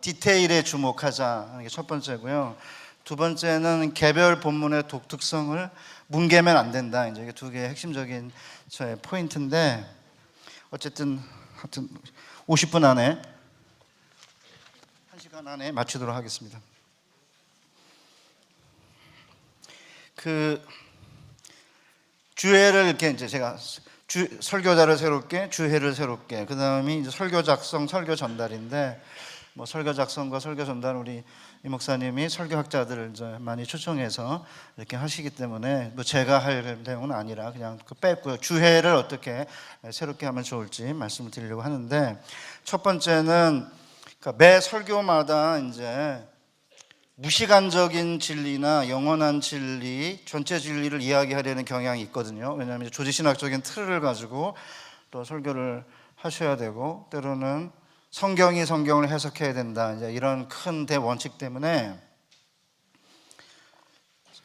디테일에 주목하자 하는 게 첫 번째고요. 두 번째는 개별 본문의 독특성을 뭉개면 안 된다. 이제 이게 두 개의 핵심적인 저의 포인트인데, 어쨌든 하여튼 50분 안에 1시간 안에 마치도록 하겠습니다. 주회를 이렇게 이제 제가 설교자를 새롭게, 주회를 새롭게, 그 다음이 이제 설교 작성, 설교 전달인데, 뭐 설교 작성과 설교 전달 우리 이 목사님이 설교학자들을 이제 많이 초청해서 이렇게 하시기 때문에 뭐 제가 할 내용은 아니라 그냥 뺐고요. 주회를 어떻게 새롭게 하면 좋을지 말씀을 드리려고 하는데, 첫 번째는 그러니까 매 설교마다 이제 무시간적인 진리나 영원한 진리, 전체 진리를 이야기하려는 경향이 있거든요. 왜냐하면 조지신학적인 틀을 가지고 또 설교를 하셔야 되고, 때로는 성경이 성경을 해석해야 된다, 이제 이런 큰 대원칙 때문에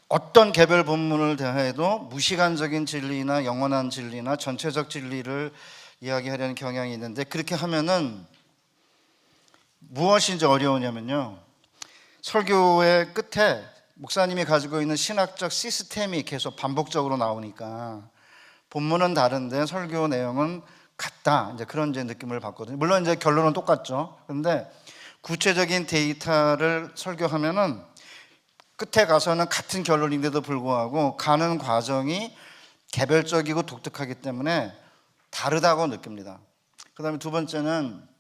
어떤 개별 본문을 대해도 무시간적인 진리나 영원한 진리나 전체적 진리를 이야기하려는 경향이 있는데, 그렇게 하면은 무엇이 이제 어려우냐면요, 설교의 끝에 목사님이 가지고 있는 신학적 시스템이 계속 반복적으로 나오니까 본문은 다른데 설교 내용은 같다, 이제 그런 이제 느낌을 받거든요. 물론 이제 결론은 똑같죠. 그런데 구체적인 데이터를 설교하면은 끝에 가서는 같은 결론인데도 불구하고 가는 과정이 개별적이고 독특하기 때문에 다르다고 느낍니다. 그 다음에 두 번째는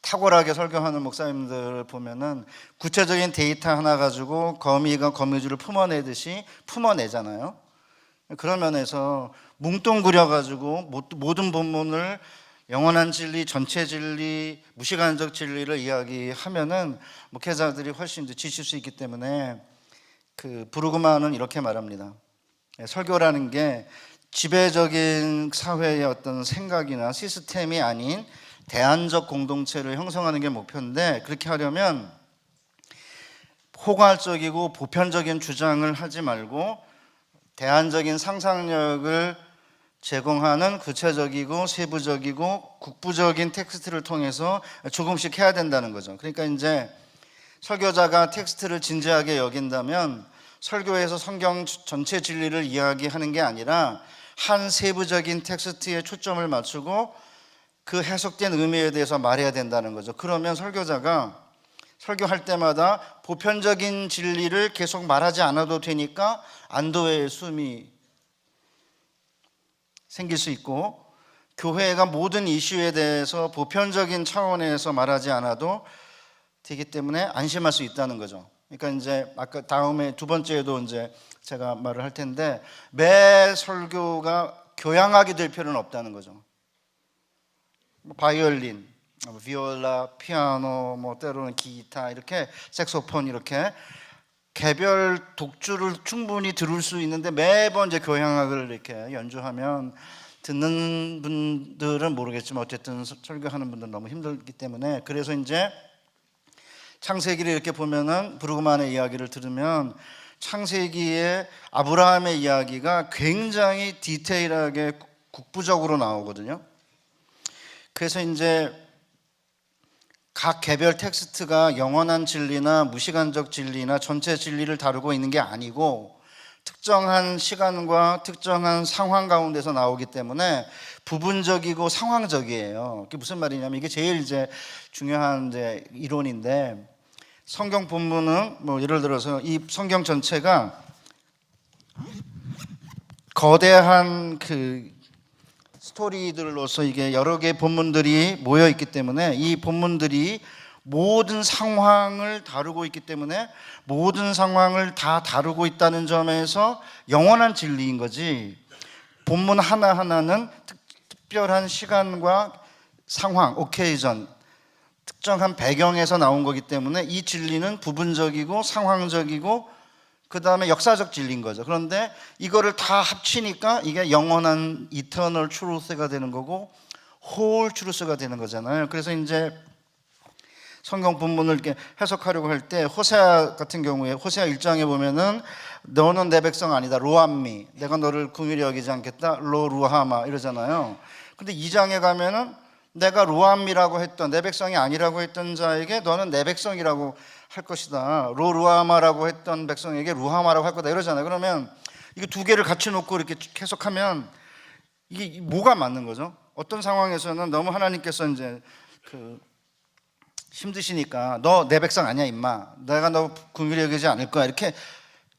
탁월하게 설교하는 목사님들을 보면은 구체적인 데이터 하나 가지고 거미가 거미줄을 품어내듯이 품어내잖아요. 그런 면에서 뭉뚱그려 가지고 모든 본문을 영원한 진리, 전체 진리, 무시간적 진리를 이야기하면은 목회자들이 훨씬 더 지칠 수 있기 때문에 부르그만은 이렇게 말합니다. 설교라는 게 지배적인 사회의 어떤 생각이나 시스템이 아닌 대안적 공동체를 형성하는 게 목표인데, 그렇게 하려면 포괄적이고 보편적인 주장을 하지 말고 대안적인 상상력을 제공하는 구체적이고 세부적이고 국부적인 텍스트를 통해서 조금씩 해야 된다는 거죠. 그러니까 이제 설교자가 텍스트를 진지하게 여긴다면 설교에서 성경 전체 진리를 이야기하는 게 아니라 한 세부적인 텍스트에 초점을 맞추고 그 해석된 의미에 대해서 말해야 된다는 거죠. 그러면 설교자가 설교할 때마다 보편적인 진리를 계속 말하지 않아도 되니까 안도의 숨이 생길 수 있고, 교회가 모든 이슈에 대해서 보편적인 차원에서 말하지 않아도 되기 때문에 안심할 수 있다는 거죠. 그러니까 이제 아까 다음에 두 번째에도 이제 제가 말을 할 텐데, 매 설교가 교양하게 될 필요는 없다는 거죠. 바이올린, 비올라, 피아노, 뭐 때로는 기타, 이렇게 색소폰, 이렇게 개별 독주를 충분히 들을 수 있는데 매번 이제 교향악을 이렇게 연주하면 듣는 분들은 모르겠지만 어쨌든 설교하는 분들은 너무 힘들기 때문에, 그래서 이제 창세기를 이렇게 보면은 브루그만의 이야기를 들으면 창세기의 아브라함의 이야기가 굉장히 디테일하게 국부적으로 나오거든요. 그래서 이제 각 개별 텍스트가 영원한 진리나 무시간적 진리나 전체 진리를 다루고 있는 게 아니고 특정한 시간과 특정한 상황 가운데서 나오기 때문에 부분적이고 상황적이에요. 그게 무슨 말이냐면, 이게 제일 이제 중요한 이제 이론인데, 성경 본문은 뭐 예를 들어서 이 성경 전체가 거대한 스토리들로서 이게 여러 개의 본문들이 모여 있기 때문에, 이 본문들이 모든 상황을 다루고 있기 때문에 모든 상황을 다 다루고 있다는 점에서 영원한 진리인 거지, 본문 하나하나는 특별한 시간과 상황, 오케이전, 특정한 배경에서 나온 거기 때문에 이 진리는 부분적이고 상황적이고 그 다음에 역사적 진리인 거죠. 그런데 이거를 다 합치니까 이게 영원한 이터널 트루스가 되는 거고 홀 트루스가 되는 거잖아요. 그래서 이제 성경 본문을 이렇게 해석하려고 할 때 호세아 같은 경우에 호세아 1장에 보면은 너는 내 백성 아니다, 로암미, 내가 너를 긍휼히 여기지 않겠다, 로 루하마 이러잖아요. 근데 2장에 가면은 내가 루암이라고 했던 내 백성이 아니라고 했던 자에게 너는 내 백성이라고 할 것이다. 로루아마라고 했던 백성에게 루하마라고 할 거다 이러잖아요. 그러면 이거 두 개를 같이 놓고 이렇게 해석하면 이게 뭐가 맞는 거죠? 어떤 상황에서는 너무 하나님께서 이제 힘드시니까 너 내 백성 아니야 임마, 내가 너 긍휼히 여기지 않을 거야 이렇게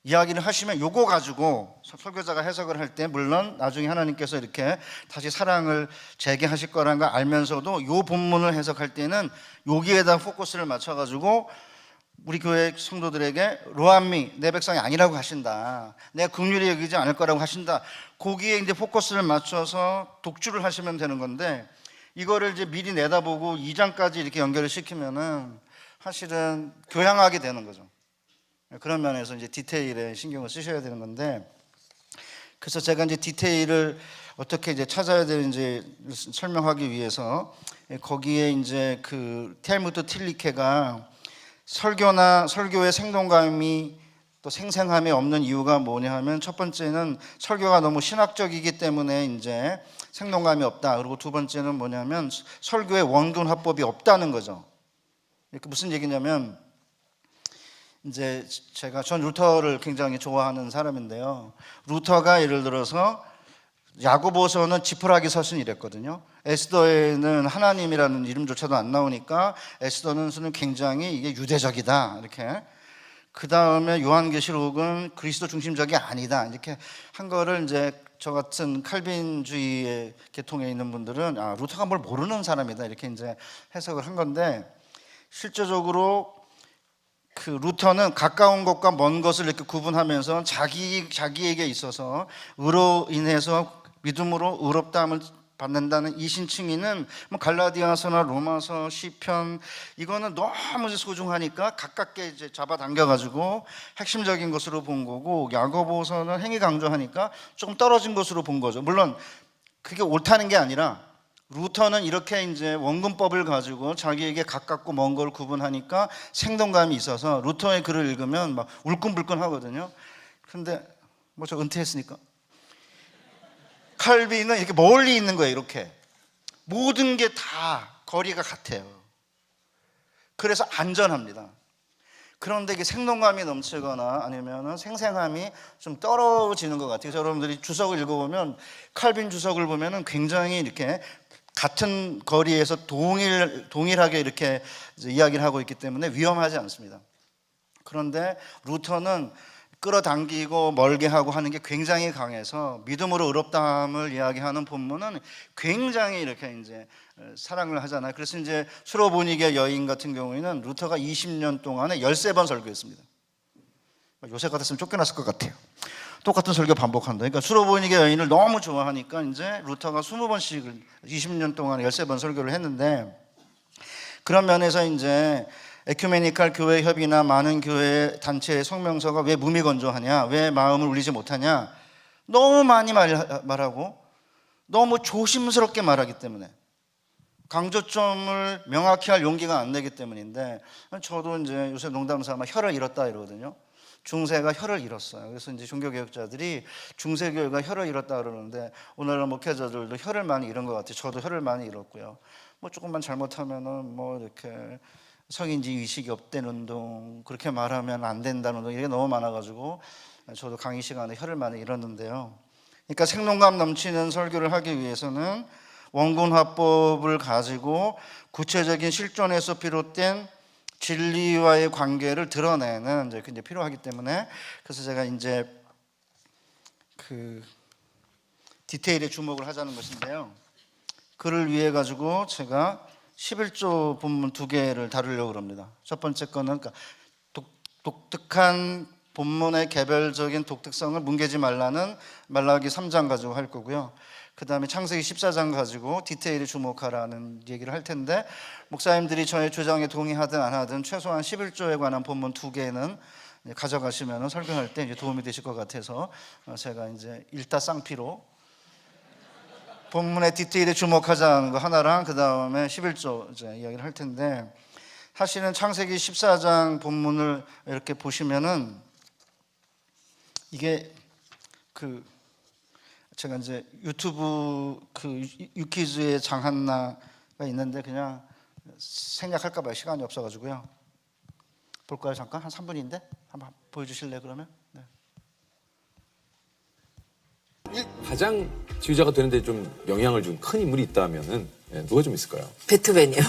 이야기를 하시면 요거 가지고 설교자가 해석을 할 때 물론 나중에 하나님께서 이렇게 다시 사랑을 재개하실 거라는 걸 알면서도 요 본문을 해석할 때는 여기에다 포커스를 맞춰가지고 우리 교회 성도들에게 로암미 내 백성이 아니라고 하신다, 내가 긍휼히 여기지 않을 거라고 하신다, 거기에 이제 포커스를 맞춰서 독주를 하시면 되는 건데 이거를 이제 미리 내다보고 2장까지 이렇게 연결을 시키면은 사실은 교양하게 되는 거죠. 그런 면에서 이제 디테일에 신경을 쓰셔야 되는 건데, 그래서 제가 이제 디테일을 어떻게 이제 찾아야 되는지 설명하기 위해서 거기에 이제 그 텔무드 틸리케가 설교의 생동감이 또 생생함이 없는 이유가 뭐냐 하면 첫 번째는 설교가 너무 신학적이기 때문에 이제 생동감이 없다. 그리고 두 번째는 뭐냐면 설교의 원근 화법이 없다는 거죠. 이렇게 무슨 얘기냐면 이제 전 루터를 굉장히 좋아하는 사람인데요. 루터가 예를 들어서 야고보서는 지푸라기 서신 이랬거든요. 에스더에는 하나님이라는 이름조차도 안 나오니까 에스더는 굉장히 이게 유대적이다 이렇게. 그 다음에 요한계시록은 그리스도 중심적이 아니다 이렇게 한 거를 이제 저 같은 칼빈주의의 계통에 있는 분들은 루터가 뭘 모르는 사람이다 이렇게 이제 해석을 한 건데, 실제적으로 그 루터는 가까운 것과 먼 것을 이렇게 구분하면서 자기에게 있어서 의로 인해서 믿음으로 의롭다함을 받는다는 이 신칭의는 뭐 갈라디아서나 로마서, 시편 이거는 너무 소중하니까 가깝게 이제 잡아당겨가지고 핵심적인 것으로 본 거고, 야고보서는 행위 강조하니까 조금 떨어진 것으로 본 거죠. 물론 그게 옳다는 게 아니라 루터는 이렇게 이제 원근법을 가지고 자기에게 가깝고 먼 걸 구분하니까 생동감이 있어서 루터의 글을 읽으면 막 울끈불끈 하거든요. 근데 뭐 저 은퇴했으니까. 칼빈은 이렇게 멀리 있는 거예요. 이렇게 모든 게 다 거리가 같아요. 그래서 안전합니다. 그런데 이게 생동감이 넘치거나 아니면 생생함이 좀 떨어지는 것 같아요. 여러분들이 주석을 읽어보면 칼빈 주석을 보면 굉장히 이렇게 같은 거리에서 동일하게 이렇게 이야기를 하고 있기 때문에 위험하지 않습니다. 그런데 루터는 끌어당기고 멀게 하고 하는 게 굉장히 강해서 믿음으로 의롭다함을 이야기하는 본문은 굉장히 이렇게 이제 사랑을 하잖아요. 그래서 이제 수로보니게 여인 같은 경우에는 루터가 20년 동안에 13번 설교했습니다. 요새 같았으면 쫓겨났을 것 같아요. 똑같은 설교 반복한다. 그러니까 수로보니게 여인을 너무 좋아하니까 이제 루터가 20번씩을 20년 동안 13번 설교를 했는데, 그런 면에서 이제 에큐메니칼 교회 협의나 많은 교회 단체의 성명서가 왜 무미건조하냐, 왜 마음을 울리지 못하냐, 너무 많이 말하고 너무 조심스럽게 말하기 때문에, 강조점을 명확히 할 용기가 안 되기 때문인데, 저도 이제 요새 농담 삼아 혀를 잃었다 이러거든요. 중세가 혀를 잃었어요. 그래서 이제 종교개혁자들이 중세교회가 혀를 잃었다 그러는데, 오늘날 목회자들도 혀를 많이 잃은 것 같아요. 저도 혀를 많이 잃었고요. 뭐 조금만 잘못하면은 뭐 이렇게 성인지 의식이 없다는 운동, 그렇게 말하면 안 된다는 운동, 이게 너무 많아가지고 저도 강의 시간에 혀를 많이 잃었는데요. 그러니까 생동감 넘치는 설교를 하기 위해서는 원군 화법을 가지고 구체적인 실존에서 비롯된 진리와의 관계를 드러내는 이제 그게 필요하기 때문에, 그래서 제가 이제 그 디테일에 주목을 하자는 것인데요. 그를 위해 가지고 제가 11조 본문 2개를 다루려고 합니다. 첫 번째 거는 독특한 본문의 개별적인 독특성을 뭉개지 말라는 말라기 3장 가지고 할 거고요. 그 다음에 창세기 14장 가지고 디테일에 주목하라는 얘기를 할 텐데, 목사님들이 저의 주장에 동의하든 안 하든 최소한 11조에 관한 본문 2개는 가져가시면 설교할 때 이제 도움이 되실 것 같아서 제가 이제 일타쌍피로 본문의 디테일에 주목하자는 거 하나랑 그 다음에 11조 이제 이야기를 할 텐데, 사실은 창세기 14장 본문을 이렇게 보시면은 이게 제가 이제 유튜브 유키즈의 장한나 있는데 그냥 생략할까 봐요. 시간이 없어가지고요. 볼까요? 잠깐 한 3분인데 한번 보여주실래요? 그러면 네. 가장 지휘자가 되는데 좀 영향을 준 큰 인물이 있다면은 누가 좀 있을까요? 베토벤이요.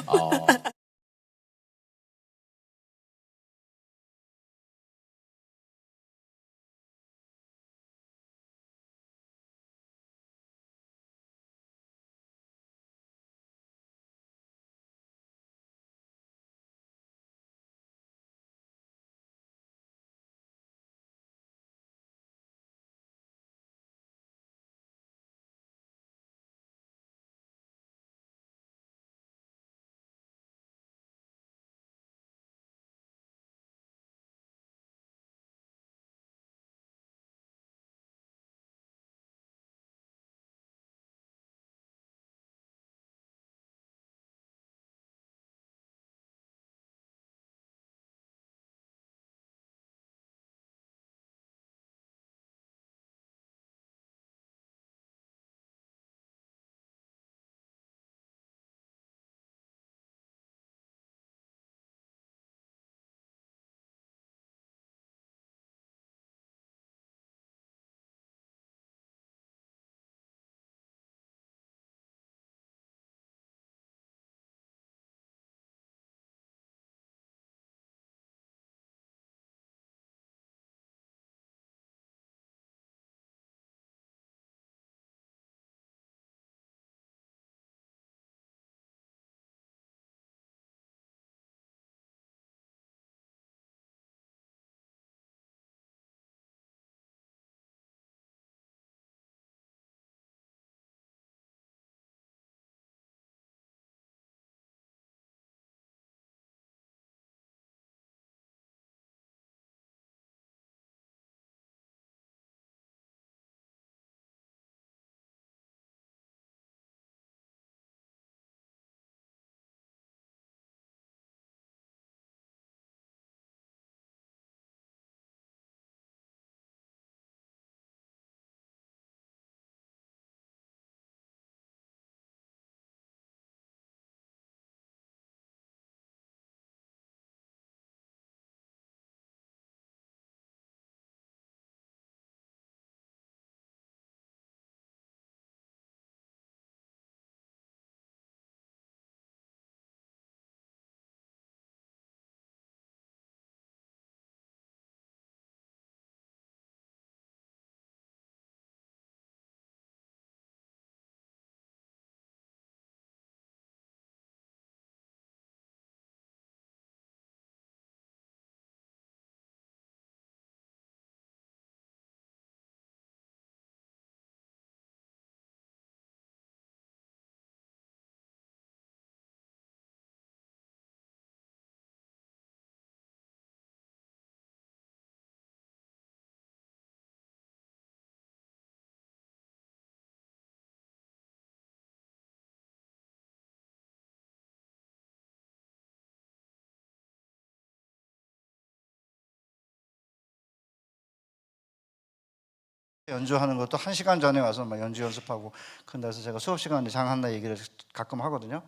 연주하는 것도 1시간 전에 와서 막 연주 연습하고 그래서 제가 수업 시간에 장한나 얘기를 가끔 하거든요.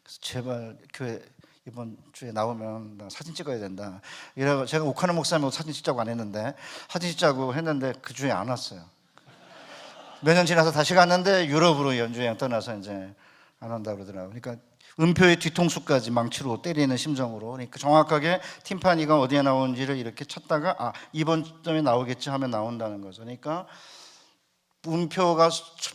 그래서 제발 교회 이번 주에 나오면 나 사진 찍어야 된다. 이래서 제가 오카노 목사님하고 사진 찍자고 안 했는데 사진 찍자고 했는데 그 주에 안 왔어요. 몇 년 지나서 다시 갔는데 유럽으로 연주여행 떠나서 이제 안 온다 그러더라고요. 그러니까 음표의 뒤통수까지 망치로 때리는 심정으로, 그러니까 정확하게 팀파니가 어디에 나오는지를 이렇게 찾다가 이번 점에 나오겠지 하면 나온다는 거죠. 그러니까 음표가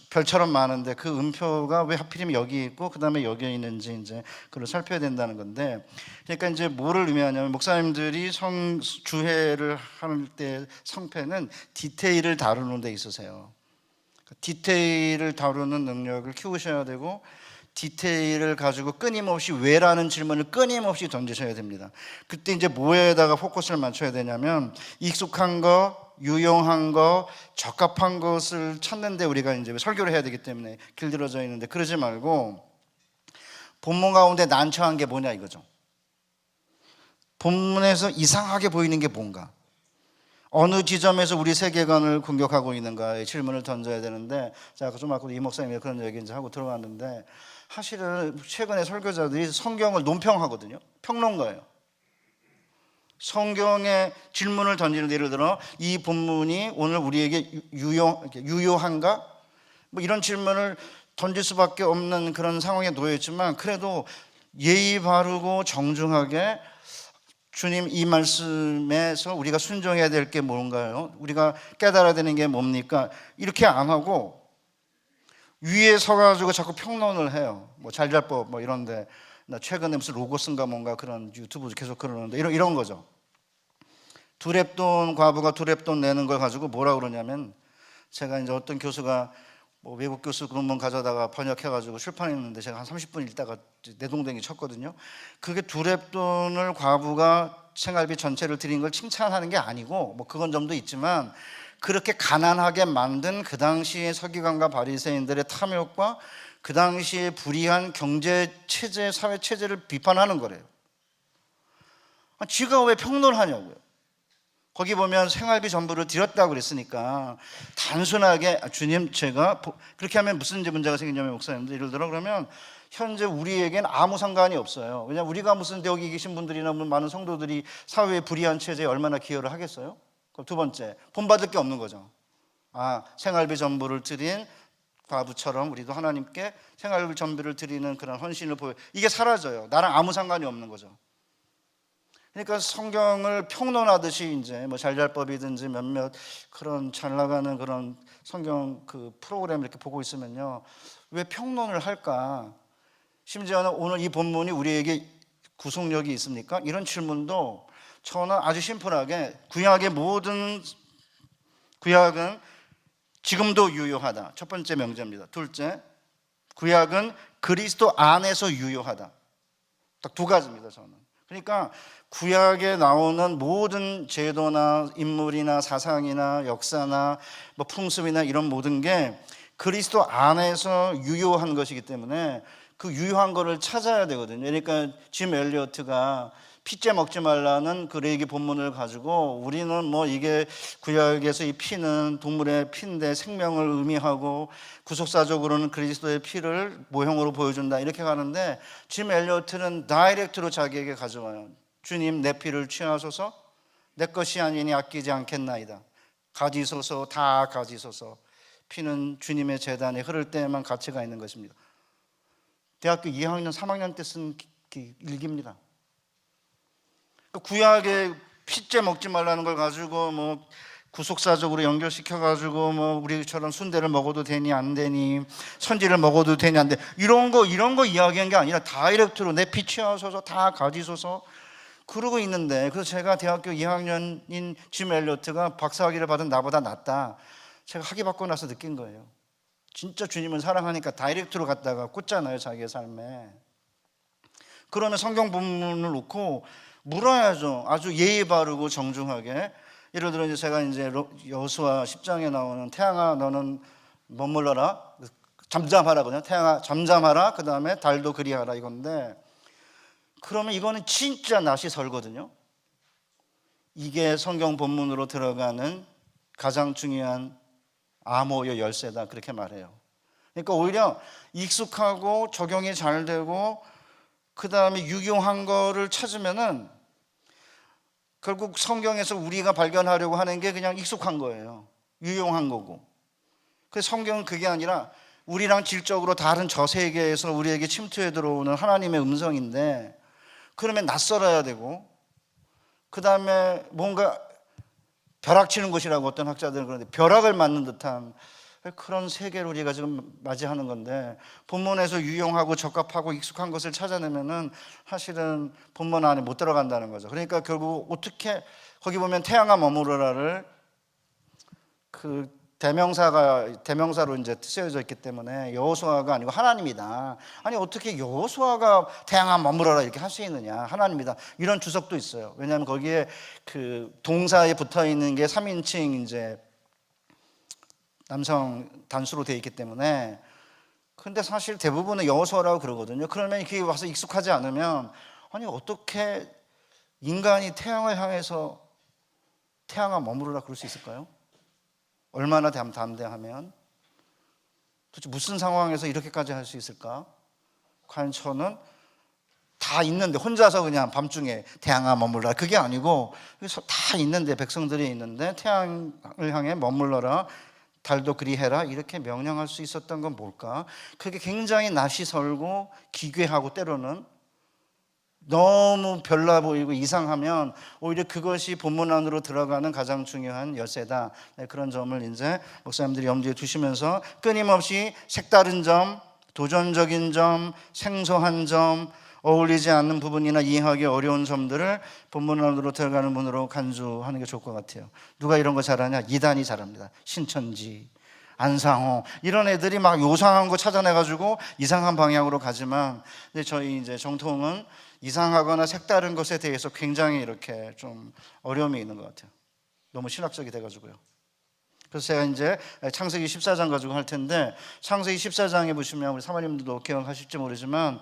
별처럼 많은데 그 음표가 왜 하필이면 여기 있고 그 다음에 여기 있는지 이제 그걸 살펴야 된다는 건데, 그러니까 이제 뭐를 의미하냐면 목사님들이 주회를 할 때 성패는 디테일을 다루는 데 있으세요. 디테일을 다루는 능력을 키우셔야 되고 디테일을 가지고 끊임없이 왜라는 질문을 끊임없이 던지셔야 됩니다. 그때 이제 뭐에다가 포커스를 맞춰야 되냐면 익숙한 거, 유용한 거, 적합한 것을 찾는데 우리가 이제 설교를 해야 되기 때문에 길들여져 있는데, 그러지 말고 본문 가운데 난처한 게 뭐냐 이거죠. 본문에서 이상하게 보이는 게 뭔가, 어느 지점에서 우리 세계관을 공격하고 있는가의 질문을 던져야 되는데, 제가 좀 아까 이 목사님이 그런 얘기 이제 하고 들어갔는데 사실은 최근에 설교자들이 성경을 논평하거든요. 평론가예요. 성경에 질문을 던지는, 예를 들어 이 본문이 오늘 우리에게 유효한가? 뭐 이런 질문을 던질 수밖에 없는 그런 상황에 놓여 있지만, 그래도 예의 바르고 정중하게 주님 이 말씀에서 우리가 순종해야 될 게 뭔가요? 우리가 깨달아야 되는 게 뭡니까? 이렇게 안 하고 위에 서가지고 자꾸 평론을 해요. 뭐 잘잘법 뭐 이런데, 나 최근에 무슨 로고스인가 뭔가 그런 유튜브 계속 그러는데 이런 거죠. 두렙돈 과부가 두렙돈 내는 걸 가지고 뭐라 그러냐면, 제가 이제 어떤 교수가 뭐 외국 교수 논문 가져다가 번역해가지고 출판했는데 제가 한 30분 읽다가 내동댕이 쳤거든요. 그게 두렙돈을 과부가 생활비 전체를 드린 걸 칭찬하는 게 아니고, 뭐 그건 점도 있지만, 그렇게 가난하게 만든 그 당시의 서기관과 바리새인들의 탐욕과 그 당시의 불의한 경제 체제, 사회 체제를 비판하는 거래요. 지가 왜 평론을 하냐고요. 거기 보면 생활비 전부를 드렸다고 그랬으니까 단순하게 주님 제가 그렇게 하면 무슨 문제가 생기냐면, 목사님들 예를 들어 그러면 현재 우리에겐 아무 상관이 없어요. 왜냐하면 우리가 무슨 여기 계신 분들이나 많은 성도들이 사회의 불의한 체제에 얼마나 기여를 하겠어요? 그럼 두 번째, 본받을 게 없는 거죠. 생활비 전부를 드린 과부처럼 우리도 하나님께 생활비 전부를 드리는 그런 헌신을 보여, 이게 사라져요. 나랑 아무 상관이 없는 거죠. 그러니까 성경을 평론하듯이 이제 뭐 잘잘법이든지 몇몇 그런 잘 나가는 그런 성경 그 프로그램 이렇게 보고 있으면요, 왜 평론을 할까? 심지어는 오늘 이 본문이 우리에게 구속력이 있습니까? 이런 질문도 저는 아주 심플하게, 구약은 지금도 유효하다. 첫 번째 명제입니다. 둘째, 구약은 그리스도 안에서 유효하다. 딱 두 가지입니다, 저는. 그러니까 구약에 나오는 모든 제도나 인물이나 사상이나 역사나 뭐 풍습이나 이런 모든 게 그리스도 안에서 유효한 것이기 때문에 그 유효한 거를 찾아야 되거든요. 그러니까 짐 엘리어트가 피째 먹지 말라는 그 레위기 본문을 가지고 우리는 뭐 이게 구약에서 이 피는 동물의 피인데 생명을 의미하고 구속사적으로는 그리스도의 피를 모형으로 보여준다, 이렇게 가는데, 짐 엘리어트는 다이렉트로 자기에게 가져와요. 주님 내 피를 취하소서, 내 것이 아니니 아끼지 않겠나이다. 가지소서, 다 가지소서. 피는 주님의 제단에 흐를 때에만 가치가 있는 것입니다. 대학교 2학년 3학년 때 쓴 일기입니다. 구약에 피째 먹지 말라는 걸 가지고 뭐 구속사적으로 연결시켜가지고 뭐 우리처럼 순대를 먹어도 되니 안 되니, 선지를 먹어도 되니 안 되니, 이런 거 이야기한 게 아니라 다이렉트로 내 피 취하소서, 다 가지소서 그러고 있는데, 그래서 제가 대학교 2학년인 짐 엘리어트가 박사학위를 받은 나보다 낫다, 제가 학위 받고 나서 느낀 거예요. 진짜 주님을 사랑하니까 다이렉트로 갔다가 꽂잖아요, 자기의 삶에. 그러면 성경 본문을 놓고 물어야죠. 아주 예의 바르고 정중하게. 예를 들어 제가 이제 여호수아 10장에 나오는 태양아 너는 머물러라, 잠잠하라거든요. 태양아 잠잠하라, 그 다음에 달도 그리하라, 이건데, 그러면 이거는 진짜 낯이 설거든요. 이게 성경 본문으로 들어가는 가장 중요한 암호의 열쇠다, 그렇게 말해요. 그러니까 오히려 익숙하고 적용이 잘 되고 그 다음에 유용한 거를 찾으면은 결국 성경에서 우리가 발견하려고 하는 게 그냥 익숙한 거예요. 유용한 거고. 그래서 성경은 그게 아니라 우리랑 질적으로 다른 저 세계에서 우리에게 침투해 들어오는 하나님의 음성인데, 그러면 낯설어야 되고, 그 다음에 뭔가 벼락치는 것이라고 어떤 학자들은 그러는데, 벼락을 맞는 듯한 그런 세계를 우리가 지금 맞이하는 건데, 본문에서 유용하고 적합하고 익숙한 것을 찾아내면은 사실은 본문 안에 못 들어간다는 거죠. 그러니까 결국 어떻게, 거기 보면 태양아 머무르라를 그 대명사로 이제 쓰여져 있기 때문에 여호수아가 아니고 하나님이다. 아니 어떻게 여호수아가 태양아 머무르라 이렇게 할 수 있느냐, 하나님이다, 이런 주석도 있어요. 왜냐하면 거기에 그 동사에 붙어 있는 게 3인칭 이제 남성 단수로 되어 있기 때문에. 근데 사실 대부분은 여호수아라고 그러거든요. 그러면 이렇게 와서 익숙하지 않으면, 아니 어떻게 인간이 태양을 향해서 태양아 머무르라 그럴 수 있을까요? 얼마나 담대하면, 도대체 무슨 상황에서 이렇게까지 할 수 있을까? 과연 저는 다 있는데 혼자서 그냥 밤중에 태양아 머물러라 그게 아니고 다 있는데 백성들이 있는데 태양을 향해 머물러라 달도 그리해라 이렇게 명령할 수 있었던 건 뭘까? 그게 굉장히 낯이 설고 기괴하고 때로는 너무 별나 보이고 이상하면 오히려 그것이 본문 안으로 들어가는 가장 중요한 열쇠다. 그런 점을 이제 목사님들이 염두에 두시면서 끊임없이 색다른 점, 도전적인 점, 생소한 점, 어울리지 않는 부분이나 이해하기 어려운 점들을 본문 안으로 들어가는 문으로 간주하는 게 좋을 것 같아요. 누가 이런 거 잘하냐? 이단이 잘합니다. 신천지, 안상호 이런 애들이 막 요상한 거 찾아내가지고 이상한 방향으로 가지만, 근데 저희 이제 정통은 이상하거나 색다른 것에 대해서 굉장히 이렇게 좀 어려움이 있는 것 같아요. 너무 신학적이 돼가지고요. 그래서 제가 이제 창세기 14장 가지고 할 텐데, 창세기 14장에 보시면 우리 사모님들도 기억하실지 모르지만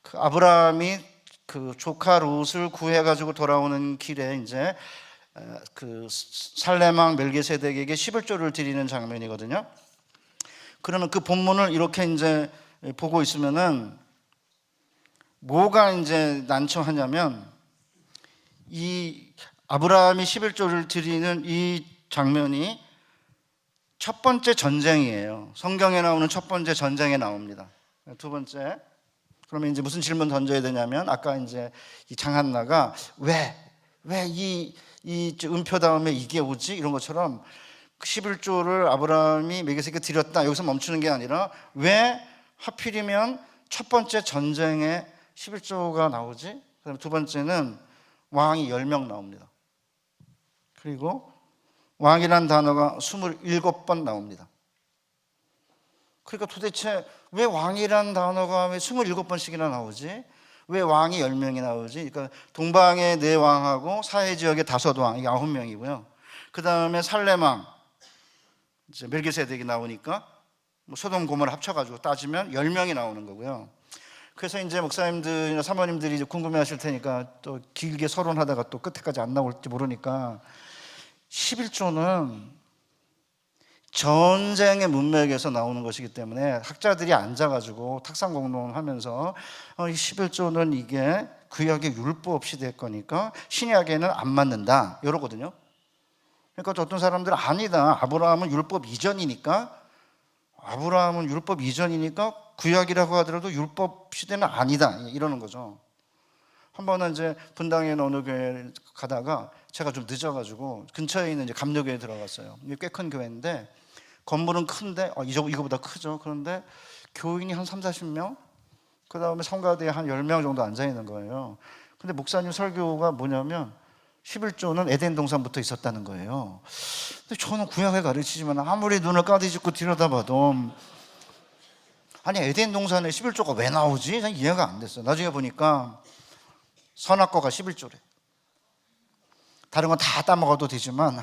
그 아브라함이 그 조카 롯을 구해가지고 돌아오는 길에 이제 그 살레망 멜기세덱에게 11조를 드리는 장면이거든요. 그러면 그 본문을 이렇게 이제 보고 있으면은 뭐가 이제 난처하냐면, 이 아브라함이 11조를 드리는 이 장면이 첫 번째 전쟁이에요. 성경에 나오는 첫 번째 전쟁에 나옵니다. 두 번째, 그러면 이제 무슨 질문 던져야 되냐면, 아까 이제 이 장한나가 왜 이 은표 다음에 이게 오지? 이런 것처럼 11조를 아브라함이 멜기세덱에게 드렸다. 여기서 멈추는 게 아니라 왜 하필이면 첫 번째 전쟁에 11조가 나오지? 그다음에 두 번째는 왕이 10명 나옵니다. 그리고 왕이란 단어가 27번 나옵니다. 그러니까 도대체 왜 왕이란 단어가 왜 27번씩이나 나오지? 왜 왕이 10명이 나오지? 그러니까 동방의 4왕하고 사해지역의 5왕, 이게 9명이고요. 그 다음에 살레망, 이제 멜기세덱이 나오니까 뭐 소돔 고모를 합쳐가지고 따지면 10명이 나오는 거고요. 그래서 이제 목사님들이나 사모님들이 이제 궁금해하실 테니까 또 길게 서론하다가 또 끝에까지 안 나올지 모르니까, 11조는 전쟁의 문맥에서 나오는 것이기 때문에 학자들이 앉아가지고 탁상공론하면서 이 11조는 이게 구약의 율법 시대의 거니까 신약에는 안 맞는다 이러거든요. 그러니까 어떤 사람들은 아니다, 아브라함은 율법 이전이니까 구약이라고 하더라도 율법 시대는 아니다 이러는 거죠. 한 번은 이제 분당에 어느 교회 가다가 제가 좀 늦어가지고 근처에 있는 이제 감로교회에 들어갔어요. 이게 꽤 큰 교회인데 건물은 큰데 이거보다 크죠. 그런데 교인이 한 30-40명, 그 다음에 성가대에 한 10명 정도 앉아있는 거예요. 근데 목사님 설교가 뭐냐면 11조는 에덴 동산부터 있었다는 거예요. 근데 저는 구약을 가르치지만 아무리 눈을 까디집고 들여다봐도 아니 에덴 동산에 11조가 왜 나오지? 이해가 안 됐어요. 나중에 보니까 선악과가 11조래. 다른 건 다 따먹어도 되지만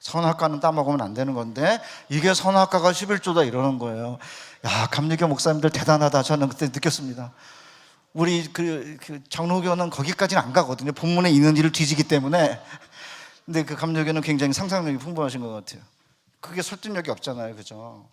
선악과는 따먹으면 안 되는 건데 이게 선악과가 11조다 이러는 거예요. 야, 감리교 목사님들 대단하다. 저는 그때 느꼈습니다. 우리 그 장로교는 거기까지는 안 가거든요. 본문에 있는 일을 뒤지기 때문에. 근데 그 감리교는 굉장히 상상력이 풍부하신 것 같아요. 그게 설득력이 없잖아요, 그죠?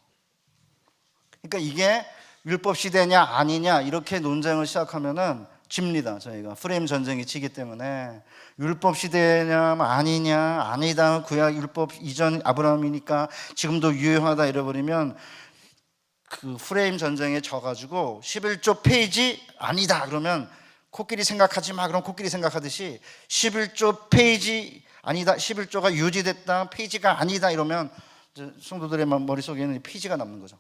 그러니까 이게 율법 시대냐 아니냐 이렇게 논쟁을 시작하면은 집니다. 저희가 프레임 전쟁이 치기 때문에 율법 시대냐 아니냐, 아니다 구약 율법 이전 아브라함이니까 지금도 유효하다 이래버리면 그 프레임 전쟁에 져가지고 11조 페이지 아니다 그러면 코끼리 생각하지 마, 그럼 코끼리 생각하듯이 11조 페이지 아니다, 11조가 유지됐다, 페이지가 아니다 이러면 성도들의 머릿속에는 페이지가 남는 거죠.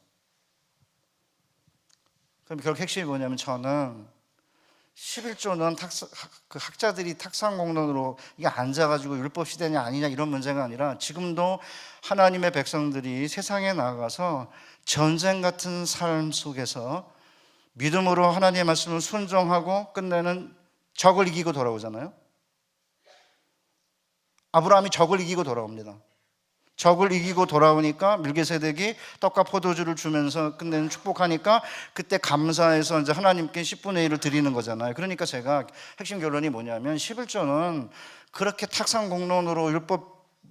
그럼 결국 핵심이 뭐냐면, 저는 11조는 그 학자들이 탁상공론으로 이게 앉아가지고 율법 시대냐 아니냐 이런 문제가 아니라 지금도 하나님의 백성들이 세상에 나가서 전쟁 같은 삶 속에서 믿음으로 하나님의 말씀을 순종하고 끝내는 적을 이기고 돌아오잖아요. 아브라함이 적을 이기고 돌아옵니다. 적을 이기고 돌아오니까 멜기세덱이 떡과 포도주를 주면서 끝내는 축복하니까 그때 감사해서 이제 하나님께 10분의 1을 드리는 거잖아요. 그러니까 제가 핵심 결론이 뭐냐면 11조는 그렇게 탁상공론으로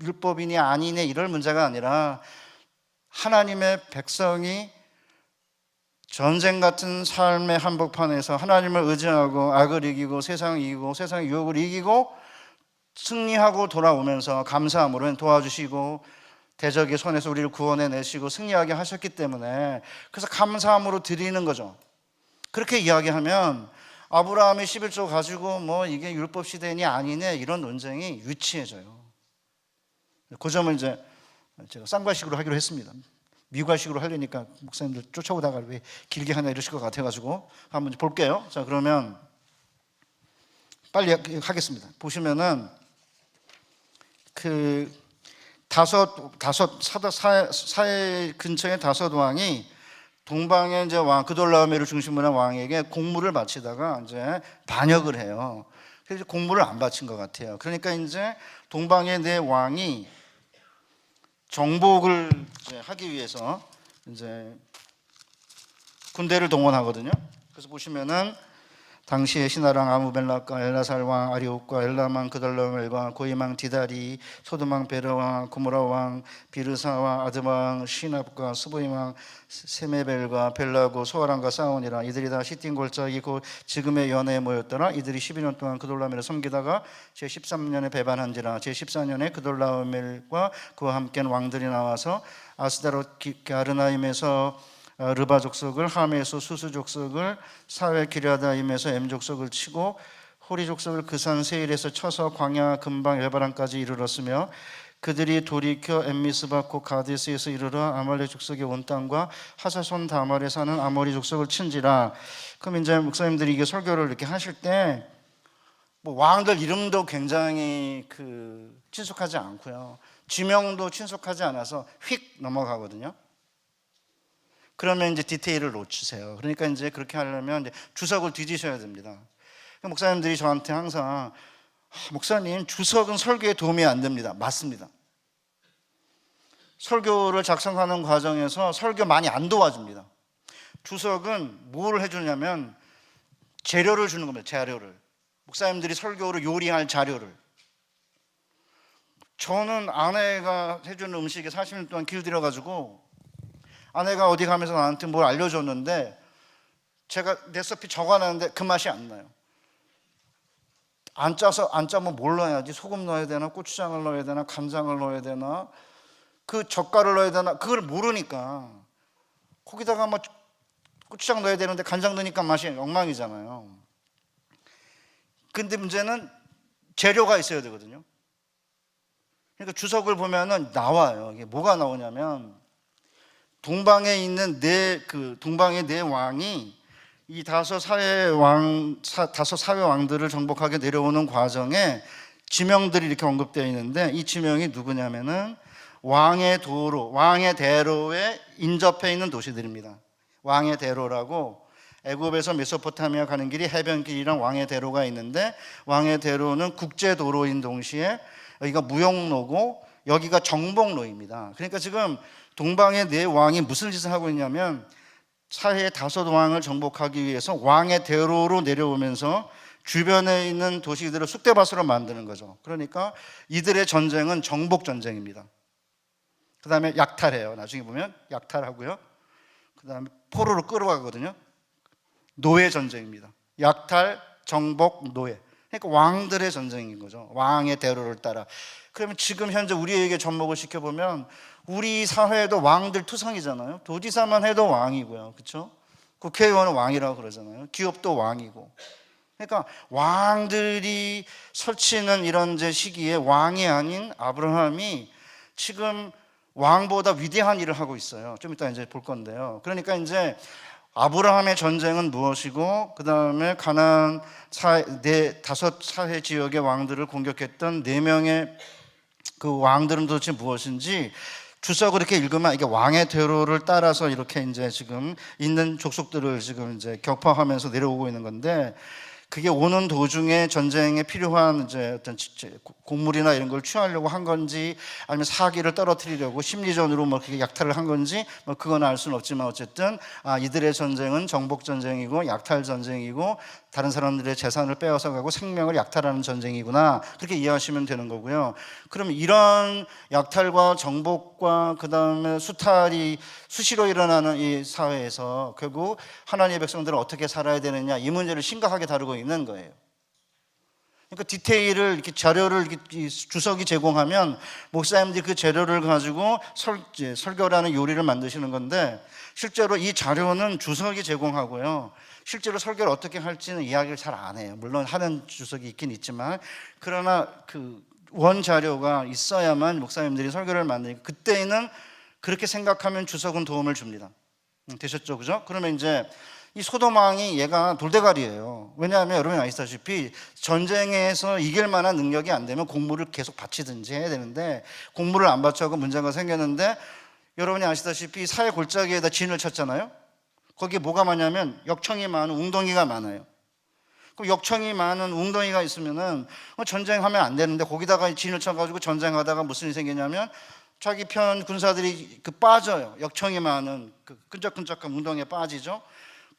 율법이니 아니니 이럴 문제가 아니라 하나님의 백성이 전쟁 같은 삶의 한복판에서 하나님을 의지하고 악을 이기고 세상을 이기고 세상의 유혹을 이기고 승리하고 돌아오면서 감사함으로 도와주시고 대적의 손에서 우리를 구원해내시고 승리하게 하셨기 때문에 그래서 감사함으로 드리는 거죠. 그렇게 이야기하면 아브라함이 11조 가지고 뭐 이게 율법 시대니 아니네 이런 논쟁이 유치해져요. 그 점을 이제 제가 쌍괄식으로 하기로 했습니다. 미괄식으로 하려니까 목사님들 쫓아오다가 왜 길게 하나 이러실 것 같아가지고 한번 볼게요. 자, 그러면 빨리 하겠습니다. 보시면은 그 사해 근처의 다섯 왕이 동방의 이제 왕 그돌라오메를 중심으로 한 왕에게 공물을 바치다가 이제 반역을 해요. 그래서 공물을 안 바친 것 같아요. 그러니까 이제 동방의 네 왕이 정복을 이제 하기 위해서 이제 군대를 동원하거든요. 그래서 보시면은 당시에 신하랑 아무벨락과 엘라살 왕 아리옥과 엘라망 그달라멜과 고이망 디다리 소드망 베르왕 고모라 왕 비르사 왕 아드마 왕 시납과 스보이 왕 세메벨과 벨라고 소아랑과 싸우니라. 이들이 다 시팀 골짜기 곧 지금의 연회에 모였더라. 이들이 12년 동안 그돌라멜을 섬기다가 제13년에 배반한지라. 제14년에 그돌라멜과 그와 함께한 왕들이 나와서 아스다롯 가르나임에서 르바 족속을, 함에서 수수 족속을, 사회 기랴다임에서 엠 족속을 치고 호리 족속을 그산 세일에서 쳐서 광야 근방 에바란까지 이르렀으며 그들이 돌이켜 엠미스바 곧 가데스에서 이르러 아말렉 족속의 온 땅과 하사손 다말에 사는 아모리 족속을 친지라. 그럼 이제 목사님들이 이게 설교를 이렇게 하실 때 뭐 왕들 이름도 굉장히 친숙하지 않고요, 지명도 친숙하지 않아서 휙 넘어가거든요. 그러면 이제 디테일을 놓치세요. 그러니까 이제 그렇게 하려면 이제 주석을 뒤지셔야 됩니다. 목사님들이 저한테 항상 목사님 주석은 설교에 도움이 안 됩니다. 맞습니다. 설교를 작성하는 과정에서 설교 많이 안 도와줍니다. 주석은 뭘 해주냐면 재료를 주는 겁니다. 재료를. 목사님들이 설교를 요리할 자료를. 저는 아내가 해주는 음식에 40년 동안 길들여가지고 아내가 어디 가면서 나한테 뭘 알려줬는데 제가 레시피 적어놨는데 그 맛이 안 나요. 안 짜면 뭘 넣어야지? 소금 넣어야 되나? 고추장을 넣어야 되나? 간장을 넣어야 되나? 그 젓갈을 넣어야 되나? 그걸 모르니까 거기다가 뭐 고추장 넣어야 되는데 간장 넣으니까 맛이 엉망이잖아요. 근데 문제는 재료가 있어야 되거든요. 그러니까 주석을 보면은 나와요. 이게 뭐가 나오냐면 동방에 있는 동방의 네 왕이 이 다섯 사회 왕들을 정복하게 내려오는 과정에 지명들이 이렇게 언급되어 있는데 이 지명이 누구냐면은 왕의 대로에 인접해 있는 도시들입니다. 왕의 대로라고 애굽에서 메소포타미아 가는 길이 해변길이랑 왕의 대로가 있는데 왕의 대로는 국제도로인 동시에 여기가 무역로고 여기가 정복로입니다. 그러니까 지금 동방의 네 왕이 무슨 짓을 하고 있냐면 사해의 다섯 왕을 정복하기 위해서 왕의 대로로 내려오면서 주변에 있는 도시들을 쑥대밭으로 만드는 거죠. 그러니까 이들의 전쟁은 정복 전쟁입니다. 그 다음에 약탈해요. 나중에 보면 약탈하고요. 그 다음에 포로로 끌어가거든요. 노예 전쟁입니다. 약탈, 정복, 노예. 그러니까 왕들의 전쟁인 거죠. 왕의 대로를 따라. 그러면 지금 현재 우리에게 접목을 시켜보면 우리 사회에도 왕들 투성이잖아요. 도지사만 해도 왕이고요. 그렇죠? 국회의원은 왕이라고 그러잖아요. 기업도 왕이고. 그러니까 왕들이 설치는 이런 시기에 왕이 아닌 아브라함이 지금 왕보다 위대한 일을 하고 있어요. 좀 이따 이제 볼 건데요. 그러니까 이제 아브라함의 전쟁은 무엇이고 그 다음에 가나안 다섯 사회 지역의 왕들을 공격했던 4명의 그 왕들은 도대체 무엇인지 주석을 이렇게 읽으면 이게 왕의 대로를 따라서 이렇게 이제 지금 있는 족속들을 지금 이제 격파하면서 내려오고 있는 건데 그게 오는 도중에 전쟁에 필요한 이제 어떤 곡물이나 이런 걸 취하려고 한 건지 아니면 사기를 떨어뜨리려고 심리전으로 뭐 그렇게 약탈을 한 건지 뭐 그건 알 수는 없지만 어쨌든 이들의 전쟁은 정복 전쟁이고 약탈 전쟁이고 다른 사람들의 재산을 빼앗아 가고 생명을 약탈하는 전쟁이구나, 그렇게 이해하시면 되는 거고요. 그럼 이런 약탈과 정복과 그다음에 수탈이 수시로 일어나는 이 사회에서 결국 하나님의 백성들은 어떻게 살아야 되느냐, 이 문제를 심각하게 다루고 있는 거예요. 그러니까 디테일을 이렇게 자료를 이렇게 주석이 제공하면 목사님들이 그 재료를 가지고 설교라는 요리를 만드시는 건데, 실제로 이 자료는 주석이 제공하고요. 실제로 설교를 어떻게 할지는 이야기를 잘 안 해요. 물론 하는 주석이 있긴 있지만, 그러나 그 원 자료가 있어야만 목사님들이 설교를 만드니까 그때는 그렇게 생각하면 주석은 도움을 줍니다. 되셨죠, 그죠? 그러면 이제 이 소돔 왕이 얘가 돌대가리예요. 왜냐하면 여러분이 아시다시피 전쟁에서 이길 만한 능력이 안 되면 공물을 계속 바치든지 해야 되는데, 공물을 안 바쳐서 문제가 생겼는데, 여러분이 아시다시피 사해 골짜기에다 진을 쳤잖아요. 거기에 뭐가 많냐면 역청이 많은 웅덩이가 많아요. 그럼 역청이 많은 웅덩이가 있으면은 전쟁하면 안 되는데, 거기다가 진을 쳐가지고 전쟁하다가 무슨 일이 생기냐면 자기 편 군사들이 빠져요. 역청이 많은 그 끈적끈적한 웅덩이에 빠지죠.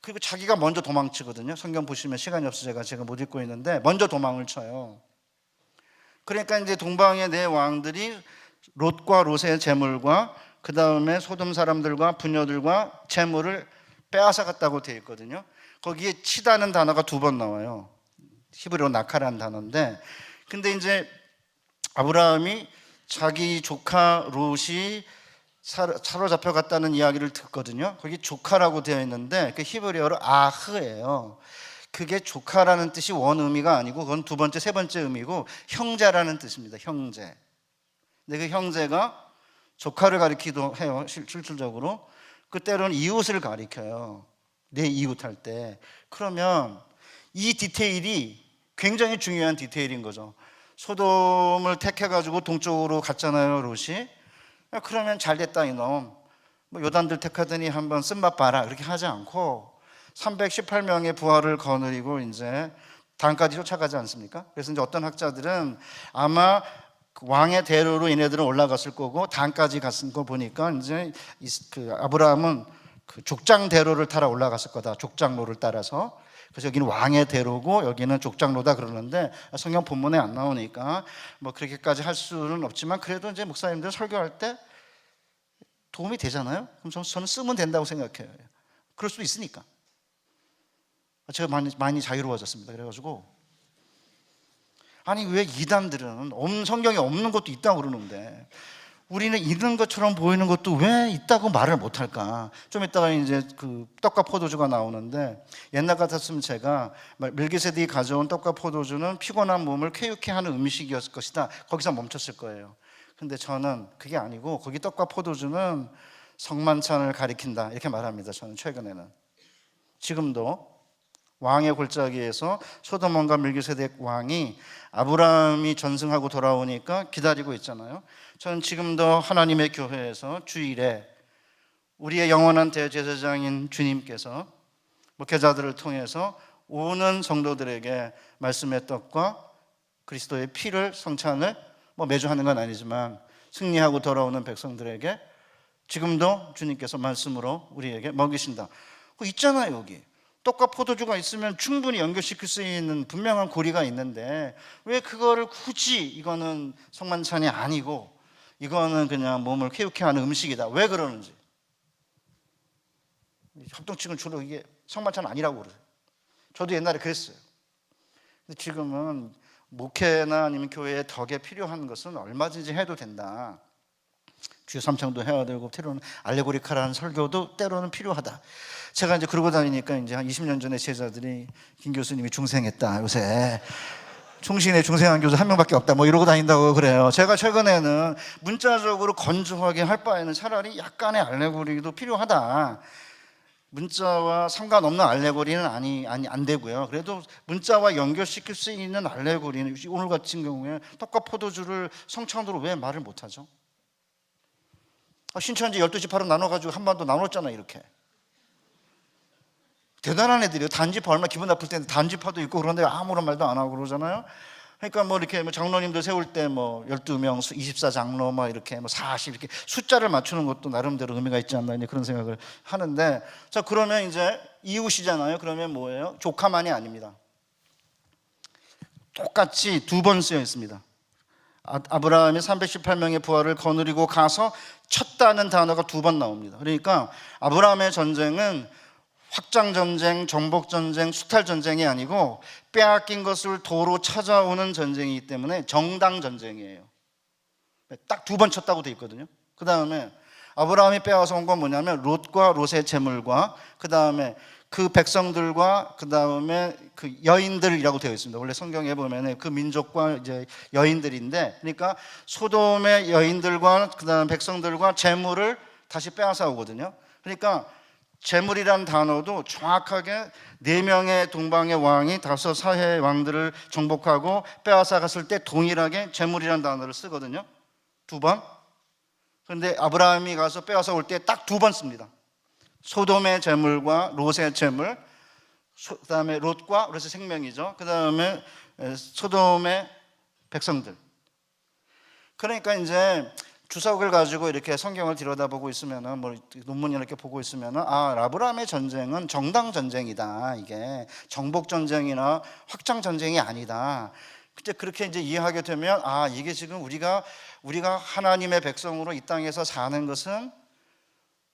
그리고 자기가 먼저 도망치거든요. 성경 보시면 시간이 없어서 제가 못 읽고 있는데 먼저 도망을 쳐요. 그러니까 이제 동방의 네 왕들이 롯과 롯의 재물과 그 다음에 소돔 사람들과 부녀들과 재물을 빼앗아갔다고 되어 있거든요. 거기에 치다는 단어가 2번 나와요. 히브리어 나카라는 단어인데, 근데 이제 아브라함이 자기 조카 롯이 사로잡혀갔다는 이야기를 듣거든요. 거기 조카라고 되어 있는데 그 히브리어로 아흐예요. 그게 조카라는 뜻이 원 의미가 아니고 그건 2번째, 3번째 의미고 형제라는 뜻입니다. 형제. 근데 그 형제가 조카를 가리키기도 해요. 실질적으로. 그 때로는 이웃을 가리켜요. 내 이웃 할 때. 그러면 이 디테일이 굉장히 중요한 디테일인 거죠. 소돔을 택해가지고 동쪽으로 갔잖아요, 롯이. 그러면 잘됐다 이놈, 뭐 요단들 택하더니 한번 쓴맛 봐라, 그렇게 하지 않고 318명의 부하를 거느리고 이제 단까지 쫓아가지 않습니까? 그래서 이제 어떤 학자들은 아마 그 왕의 대로로 얘네들은 올라갔을 거고 단까지 갔을 거 보니까 이제 그 아브라함은 그 족장 대로를 따라 올라갔을 거다. 족장로를 따라서. 그래서 여기는 왕의 대로고 여기는 족장로다 그러는데 성경 본문에 안 나오니까 뭐 그렇게까지 할 수는 없지만, 그래도 이제 목사님들 설교할 때 도움이 되잖아요. 그럼 저는 쓰면 된다고 생각해요. 그럴 수도 있으니까. 제가 많이 자유로워졌습니다. 그래가지고 아니 왜 이단들은 성경에 없는 것도 있다고 그러는데 우리는 있는 것처럼 보이는 것도 왜 있다고 말을 못할까? 좀 이따가 이제 그 떡과 포도주가 나오는데, 옛날 같았으면 제가 멜기세덱이 가져온 떡과 포도주는 피곤한 몸을 쾌유케 하는 음식이었을 것이다, 거기서 멈췄을 거예요. 근데 저는 그게 아니고 거기 떡과 포도주는 성만찬을 가리킨다, 이렇게 말합니다. 저는 최근에는. 지금도 왕의 골짜기에서 소돔 왕과 멜기세덱 왕이 아브라함이 전승하고 돌아오니까 기다리고 있잖아요. 저는 지금도 하나님의 교회에서 주일에 우리의 영원한 대제사장인 주님께서 목회자들을 통해서 오는 성도들에게 말씀의 떡과 그리스도의 피를 성찬을 매주 하는 건 아니지만 승리하고 돌아오는 백성들에게 지금도 주님께서 말씀으로 우리에게 먹이신다. 그거 있잖아요. 여기 떡과 포도주가 있으면 충분히 연결시킬 수 있는 분명한 고리가 있는데 왜 그거를 굳이 이거는 성만찬이 아니고 이거는 그냥 몸을 쾌유케 하는 음식이다, 왜 그러는지. 협동측은 주로 이게 성만찬 아니라고 그래요. 저도 옛날에 그랬어요. 근데 지금은 목회나 아니면 교회에 덕에 필요한 것은 얼마든지 해도 된다. 주여 삼창도 해야 되고 때로는 알레고리카라는 설교도 때로는 필요하다. 제가 이제 그러고 다니니까 이제 한 20년 전에 제자들이 김 교수님이 중생했다, 요새 충신에 중생한 교수 한 명밖에 없다, 이러고 다닌다고 그래요. 제가 최근에는 문자적으로 건조하게 할 바에는 차라리 약간의 알레고리도 필요하다. 문자와 상관없는 알레고리는 안 되고요. 그래도 문자와 연결시킬 수 있는 알레고리는, 오늘 같은 경우에 떡과 포도주를 성찬으로 왜 말을 못하죠? 신천지 12지파로 나눠가지고 한반도 나눴잖아요, 이렇게. 대단한 애들이에요. 단지파 얼마나 기분 나쁠 텐데 단지파도 있고 그런데 아무런 말도 안 하고 그러잖아요. 그러니까 이렇게 장로님들 세울 때 12명, 24장로 이렇게 40 이렇게 숫자를 맞추는 것도 나름대로 의미가 있지 않나, 그런 생각을 하는데, 자, 그러면 이제 이웃이잖아요. 그러면 뭐예요? 조카만이 아닙니다. 똑같이 두 번 쓰여 있습니다. 아브라함이 318명의 부하를 거느리고 가서 쳤다는 단어가 두 번 나옵니다. 그러니까 아브라함의 전쟁은 확장 전쟁, 정복 전쟁, 수탈 전쟁이 아니고 빼앗긴 것을 도로 찾아오는 전쟁이기 때문에 정당 전쟁이에요. 딱 두 번 쳤다고 돼 있거든요. 그 다음에 아브라함이 빼앗아 온 건 뭐냐면 롯과 롯의 재물과 그 다음에 그 백성들과 그 다음에 그 여인들이라고 되어 있습니다. 원래 성경에 보면은 그 민족과 이제 여인들인데, 그러니까 소돔의 여인들과 그 다음 백성들과 재물을 다시 빼앗아 오거든요. 그러니까 재물이라는 단어도 정확하게 4명의 동방의 왕이 5 사해의 왕들을 정복하고 빼앗아 갔을 때 동일하게 재물이라는 단어를 쓰거든요. 두 번. 그런데 아브라함이 가서 빼앗아 올 때 딱 두 번 씁니다. 소돔의 재물과 롯의 재물, 그 다음에 롯과 롯의 생명이죠. 그 다음에 소돔의 백성들. 그러니까 이제 주석을 가지고 이렇게 성경을 들여다보고 있으면은, 뭐 논문 이렇게 보고 있으면은, 아브라함의 전쟁은 정당 전쟁이다. 이게 정복 전쟁이나 확장 전쟁이 아니다. 그때 그렇게 이제 이해하게 되면, 이게 지금 우리가 하나님의 백성으로 이 땅에서 사는 것은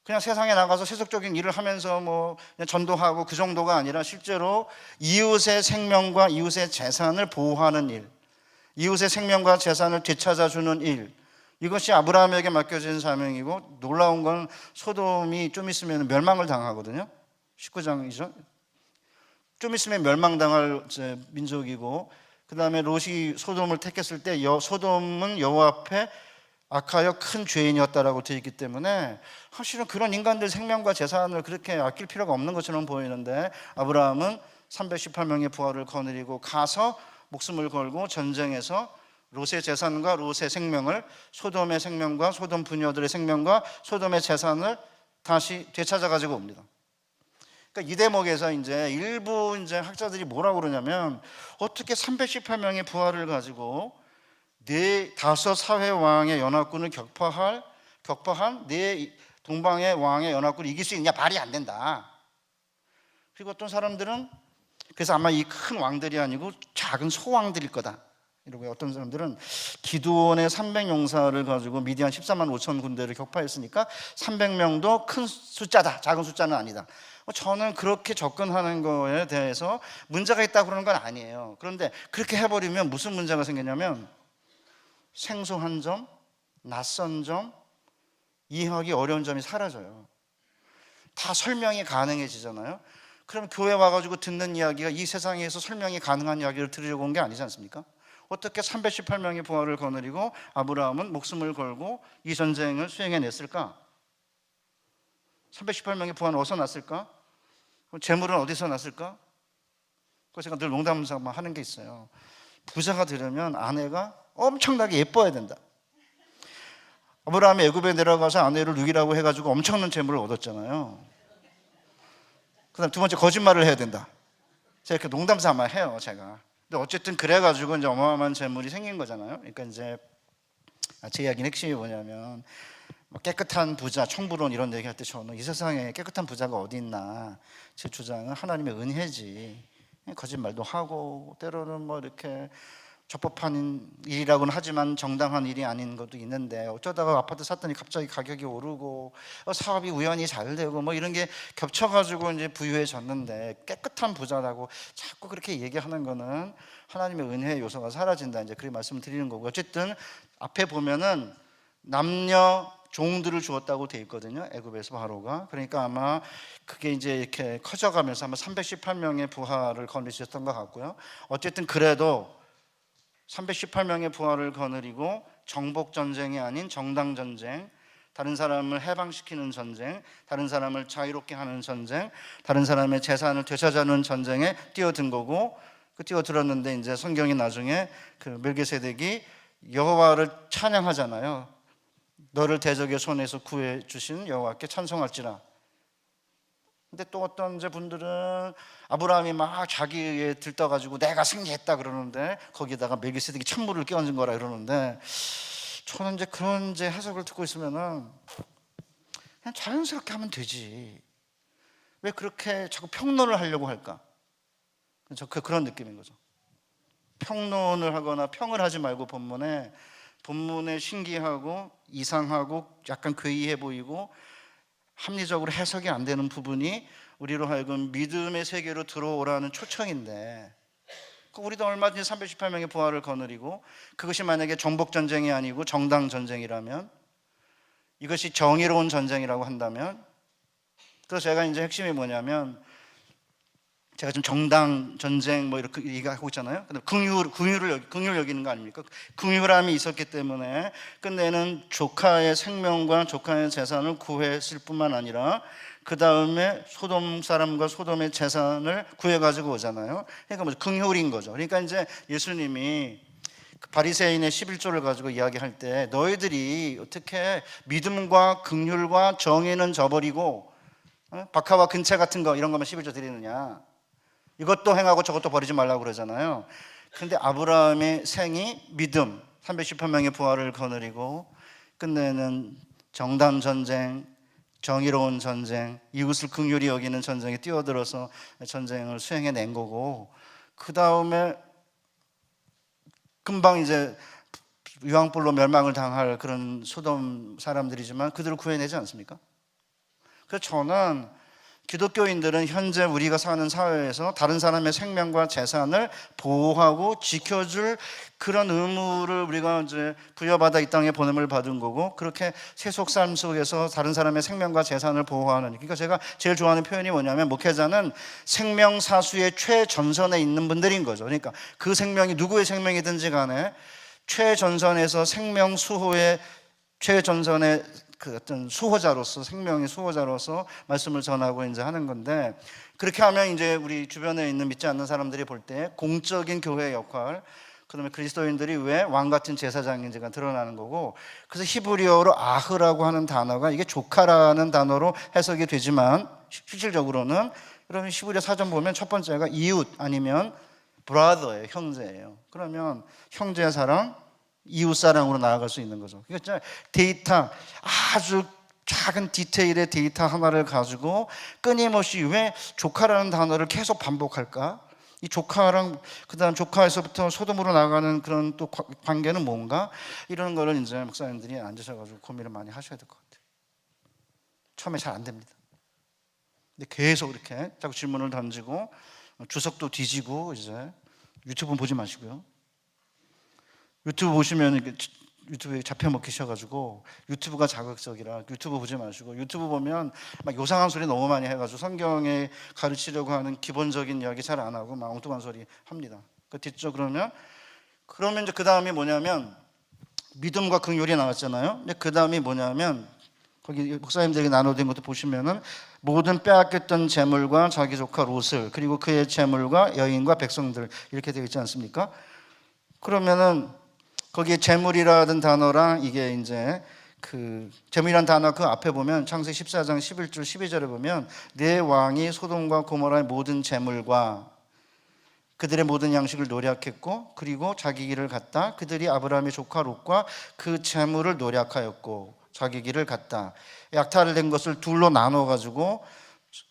그냥 세상에 나가서 세속적인 일을 하면서 뭐 그냥 전도하고 그 정도가 아니라 실제로 이웃의 생명과 이웃의 재산을 보호하는 일, 이웃의 생명과 재산을 되찾아주는 일, 이것이 아브라함에게 맡겨진 사명이고, 놀라운 건 소돔이 좀 있으면 멸망을 당하거든요. 19장이죠. 좀 있으면 멸망당할 민족이고, 그 다음에 롯이 소돔을 택했을 때 소돔은 여호와 앞에 악하여 큰 죄인이었다라고 되어 있기 때문에 사실은 그런 인간들 생명과 재산을 그렇게 아낄 필요가 없는 것처럼 보이는데, 아브라함은 318명의 부하를 거느리고 가서 목숨을 걸고 전쟁에서 롯의 재산과 롯의 생명을, 소돔의 생명과 소돔 부녀들의 생명과 소돔의 재산을 다시 되찾아 가지고 옵니다. 그러니까 이 대목에서 이제 일부 이제 학자들이 뭐라고 그러냐면, 어떻게 318명의 부하를 가지고 5 사회 왕의 연합군을 격파한 4 동방의 왕의 연합군을 이길 수 있냐, 말이 안 된다. 그리고 어떤 사람들은 그래서 아마 이 큰 왕들이 아니고 작은 소왕들일 거다. 이러고, 어떤 사람들은 기드온의 300용사를 가지고 미디안 14만 5천 군대를 격파했으니까 300명도 큰 숫자다, 작은 숫자는 아니다. 저는 그렇게 접근하는 거에 대해서 문제가 있다고 그러는 건 아니에요. 그런데 그렇게 해버리면 무슨 문제가 생기냐면, 생소한 점, 낯선 점, 이해하기 어려운 점이 사라져요. 다 설명이 가능해지잖아요. 그럼 교회 와가지고 듣는 이야기가 이 세상에서 설명이 가능한 이야기를 들으려고 온 게 아니지 않습니까? 어떻게 318명의 부하를 거느리고 아브라함은 목숨을 걸고 이 전쟁을 수행해냈을까? 318명의 부하는 어디서 났을까? 재물은 어디서 났을까? 그래서 제가 늘 농담삼아 하는 게 있어요. 부자가 되려면 아내가 엄청나게 예뻐야 된다. 아브라함이 애굽에 내려가서 아내를 누이라고 해가지고 엄청난 재물을 얻었잖아요. 그 다음 두 번째, 거짓말을 해야 된다. 제가 이렇게 농담삼아 해요, 제가. 근데 어쨌든 그래가지고 이제 어마어마한 재물이 생긴 거잖아요. 그러니까 이제 제 이야기는 핵심이 뭐냐면, 깨끗한 부자, 청부론 이런 얘기할 때 저는 이 세상에 깨끗한 부자가 어디 있나, 제 주장은 하나님의 은혜지. 거짓말도 하고 때로는 뭐 이렇게 적법한 일이라고는 하지만 정당한 일이 아닌 것도 있는데, 어쩌다가 아파트 샀더니 갑자기 가격이 오르고 사업이 우연히 잘 되고 뭐 이런 게 겹쳐가지고 이제 부유해졌는데, 깨끗한 부자라고 자꾸 그렇게 얘기하는 거는 하나님의 은혜의 요소가 사라진다, 이제 그렇게 말씀을 드리는 거고. 어쨌든 앞에 보면은 남녀 종들을 주었다고 돼 있거든요, 애굽에서 바로가. 그러니까 아마 그게 이제 이렇게 커져가면서 아마 318명의 부하를 거느리셨던 것 같고요. 어쨌든 그래도 318명의 부하를 거느리고 정복 전쟁이 아닌 정당 전쟁, 다른 사람을 해방시키는 전쟁, 다른 사람을 자유롭게 하는 전쟁, 다른 사람의 재산을 되찾아주는 전쟁에 뛰어든 거고, 그 뛰어들었는데 이제 성경이 나중에 그 멜기세덱이 여호와를 찬양하잖아요. 너를 대적의 손에서 구해 주신 여호와께 찬송할지라. 근데 또 어떤 이제 분들은 아브라함이 막 자기에 들떠가지고 내가 승리했다 그러는데, 거기다가 멜기세덱이 찬물을 끼얹은 거라 그러는데, 저는 이제 그런 이제 해석을 듣고 있으면은 그냥 자연스럽게 하면 되지, 왜 그렇게 자꾸 평론을 하려고 할까? 그런 느낌인 거죠. 평론을 하거나 평을 하지 말고 본문에 신기하고 이상하고 약간 괴이해 보이고 합리적으로 해석이 안 되는 부분이 우리로 하여금 믿음의 세계로 들어오라는 초청인데, 우리도 얼마든지 318명의 부활을 거느리고 그것이 만약에 정복 전쟁이 아니고 정당 전쟁이라면, 이것이 정의로운 전쟁이라고 한다면, 그래서 제가 이제 핵심이 뭐냐면, 제가 지금 정당 전쟁 뭐 이렇게 얘기하고 있잖아요. 근데 긍휼을 여기는 거 아닙니까? 긍휼함이 있었기 때문에 끝내는 조카의 생명과 조카의 재산을 구했을 뿐만 아니라 그 다음에 소돔 사람과 소돔의 재산을 구해 가지고 오잖아요. 그러니까 뭐 긍휼인 거죠. 그러니까 이제 예수님이 그 바리새인의 11조를 가지고 이야기할 때, 너희들이 어떻게 믿음과 긍휼과 정의는 저버리고 박하와 근체 같은 거 이런 것만 11조 드리느냐, 이것도 행하고 저것도 버리지 말라고 그러잖아요. 그런데 아브라함의 생이 믿음, 318명의 부활을 거느리고 끝내는 정당 전쟁, 정의로운 전쟁, 이웃을 긍휼히 여기는 전쟁에 뛰어들어서 전쟁을 수행해낸 거고, 그 다음에 금방 이제 유황불로 멸망을 당할 그런 소돔 사람들이지만 그들을 구해내지 않습니까? 그래서 저는 기독교인들은 현재 우리가 사는 사회에서 다른 사람의 생명과 재산을 보호하고 지켜줄 그런 의무를 우리가 이제 부여받아 이 땅에 보냄을 받은 거고, 그렇게 세속 삶 속에서 다른 사람의 생명과 재산을 보호하는, 그러니까 제가 제일 좋아하는 표현이 뭐냐면, 목회자는 생명사수의 최전선에 있는 분들인 거죠. 그러니까 그 생명이 누구의 생명이든지 간에 최전선에서 생명 수호의 최전선의 그 어떤 수호자로서, 생명의 수호자로서 말씀을 전하고 이제 하는 건데, 그렇게 하면 이제 우리 주변에 있는 믿지 않는 사람들이 볼 때 공적인 교회의 역할, 그다음에 그리스도인들이 왜 왕 같은 제사장인지가 드러나는 거고, 그래서 히브리어로 아흐라고 하는 단어가 이게 조카라는 단어로 해석이 되지만 실질적으로는, 여러분 히브리어 사전 보면 첫 번째가 이웃 아니면 brother예요, 형제예요. 그러면 형제 사랑, 이웃 사랑으로 나아갈 수 있는 거죠. 그러니까 데이터, 아주 작은 디테일의 데이터 하나를 가지고 끊임없이 왜 조카라는 단어를 계속 반복할까? 이 조카랑 그다음 조카에서부터 소돔으로 나가는 그런 또 관계는 뭔가? 이런 거를 이제 목사님들이 앉으셔가지고 고민을 많이 하셔야 될 것 같아요. 처음에 잘 안 됩니다. 근데 계속 이렇게 자꾸 질문을 던지고 주석도 뒤지고, 이제 유튜브 보지 마시고요. 유튜브 보시면 유튜브에 잡혀 먹히셔가지고 유튜브가 자극적이라 유튜브 보지 마시고, 유튜브 보면 막 요상한 소리 너무 많이 해가지고 성경에 가르치려고 하는 기본적인 이야기 잘 안 하고 막 엉뚱한 소리 합니다. 그 뒤쪽 그러면 이제 그 다음이 뭐냐면, 믿음과 긍휼이 나왔잖아요. 근데 그 다음이 뭐냐면, 거기 목사님들이 나눠둔 것도 보시면은 모든 빼앗겼던 재물과 자기 조카 롯을, 그리고 그의 재물과 여인과 백성들, 이렇게 되어 있지 않습니까? 그러면은 거기에 재물이라는 단어랑 이게 이제 그 재물이라는 단어 그 앞에 보면 창세기 14장 11절 12절에 보면, 내 왕이 소돔과 고모라의 모든 재물과 그들의 모든 양식을 노략했고 그리고 자기 길을 갔다. 그들이 아브라함의 조카 롯과 그 재물을 노략하였고 자기 길을 갔다. 약탈을 된 것을 둘로 나눠 가지고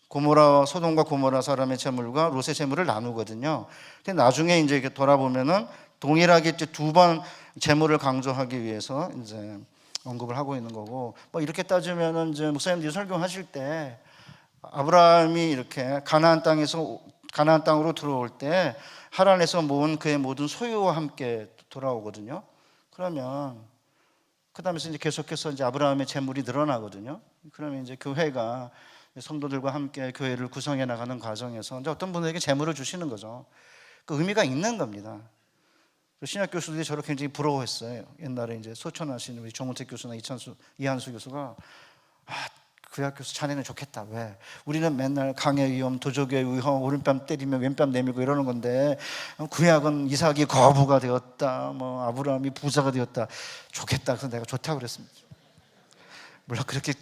고모라와 소돔과 고모라 사람의 재물과 롯의 재물을 나누거든요. 근데 나중에 이제 이렇게 돌아보면은 동일하게 두 번 재물을 강조하기 위해서 이제 언급을 하고 있는 거고, 뭐 이렇게 따지면은 이제 목사님들이 설교하실 때 아브라함이 이렇게 가나안 땅으로 들어올 때 하란에서 모은 그의 모든 소유와 함께 돌아오거든요. 그러면 그다음에 이제 계속해서 이제 아브라함의 재물이 늘어나거든요. 그러면 이제 교회가 성도들과 함께 교회를 구성해 나가는 과정에서 이제 어떤 분에게 재물을 주시는 거죠. 그 의미가 있는 겁니다. 신학 교수들이 저를 굉장히 부러워했어요. 옛날에 이제 소천하신 우리 정운택 교수나 이한수 교수가, 구약 교수 자네는 좋겠다. 왜? 우리는 맨날 강의 위험, 도적의 위험, 오른뺨 때리면 왼뺨 내밀고 이러는 건데, 구약은 이삭이 거부가 되었다, 뭐 아브라함이 부자가 되었다. 좋겠다. 그래서 내가 좋다고 그랬습니다. 물론 그렇게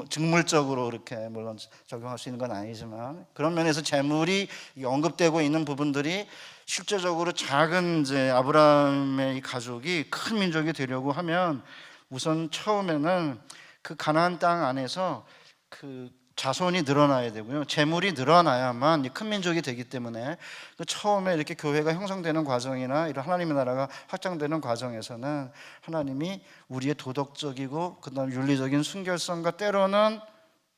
직물적으로 그렇게 물론 적용할 수 있는 건 아니지만, 그런 면에서 재물이 언급되고 있는 부분들이 실제적으로 작은 이제 아브라함의 이 가족이 큰 민족이 되려고 하면, 우선 처음에는 그 가나안 땅 안에서 그 자손이 늘어나야 되고요. 재물이 늘어나야만 큰 민족이 되기 때문에 그 처음에 이렇게 교회가 형성되는 과정이나 이런 하나님의 나라가 확장되는 과정에서는 하나님이 우리의 도덕적이고 그다음 윤리적인 순결성과 때로는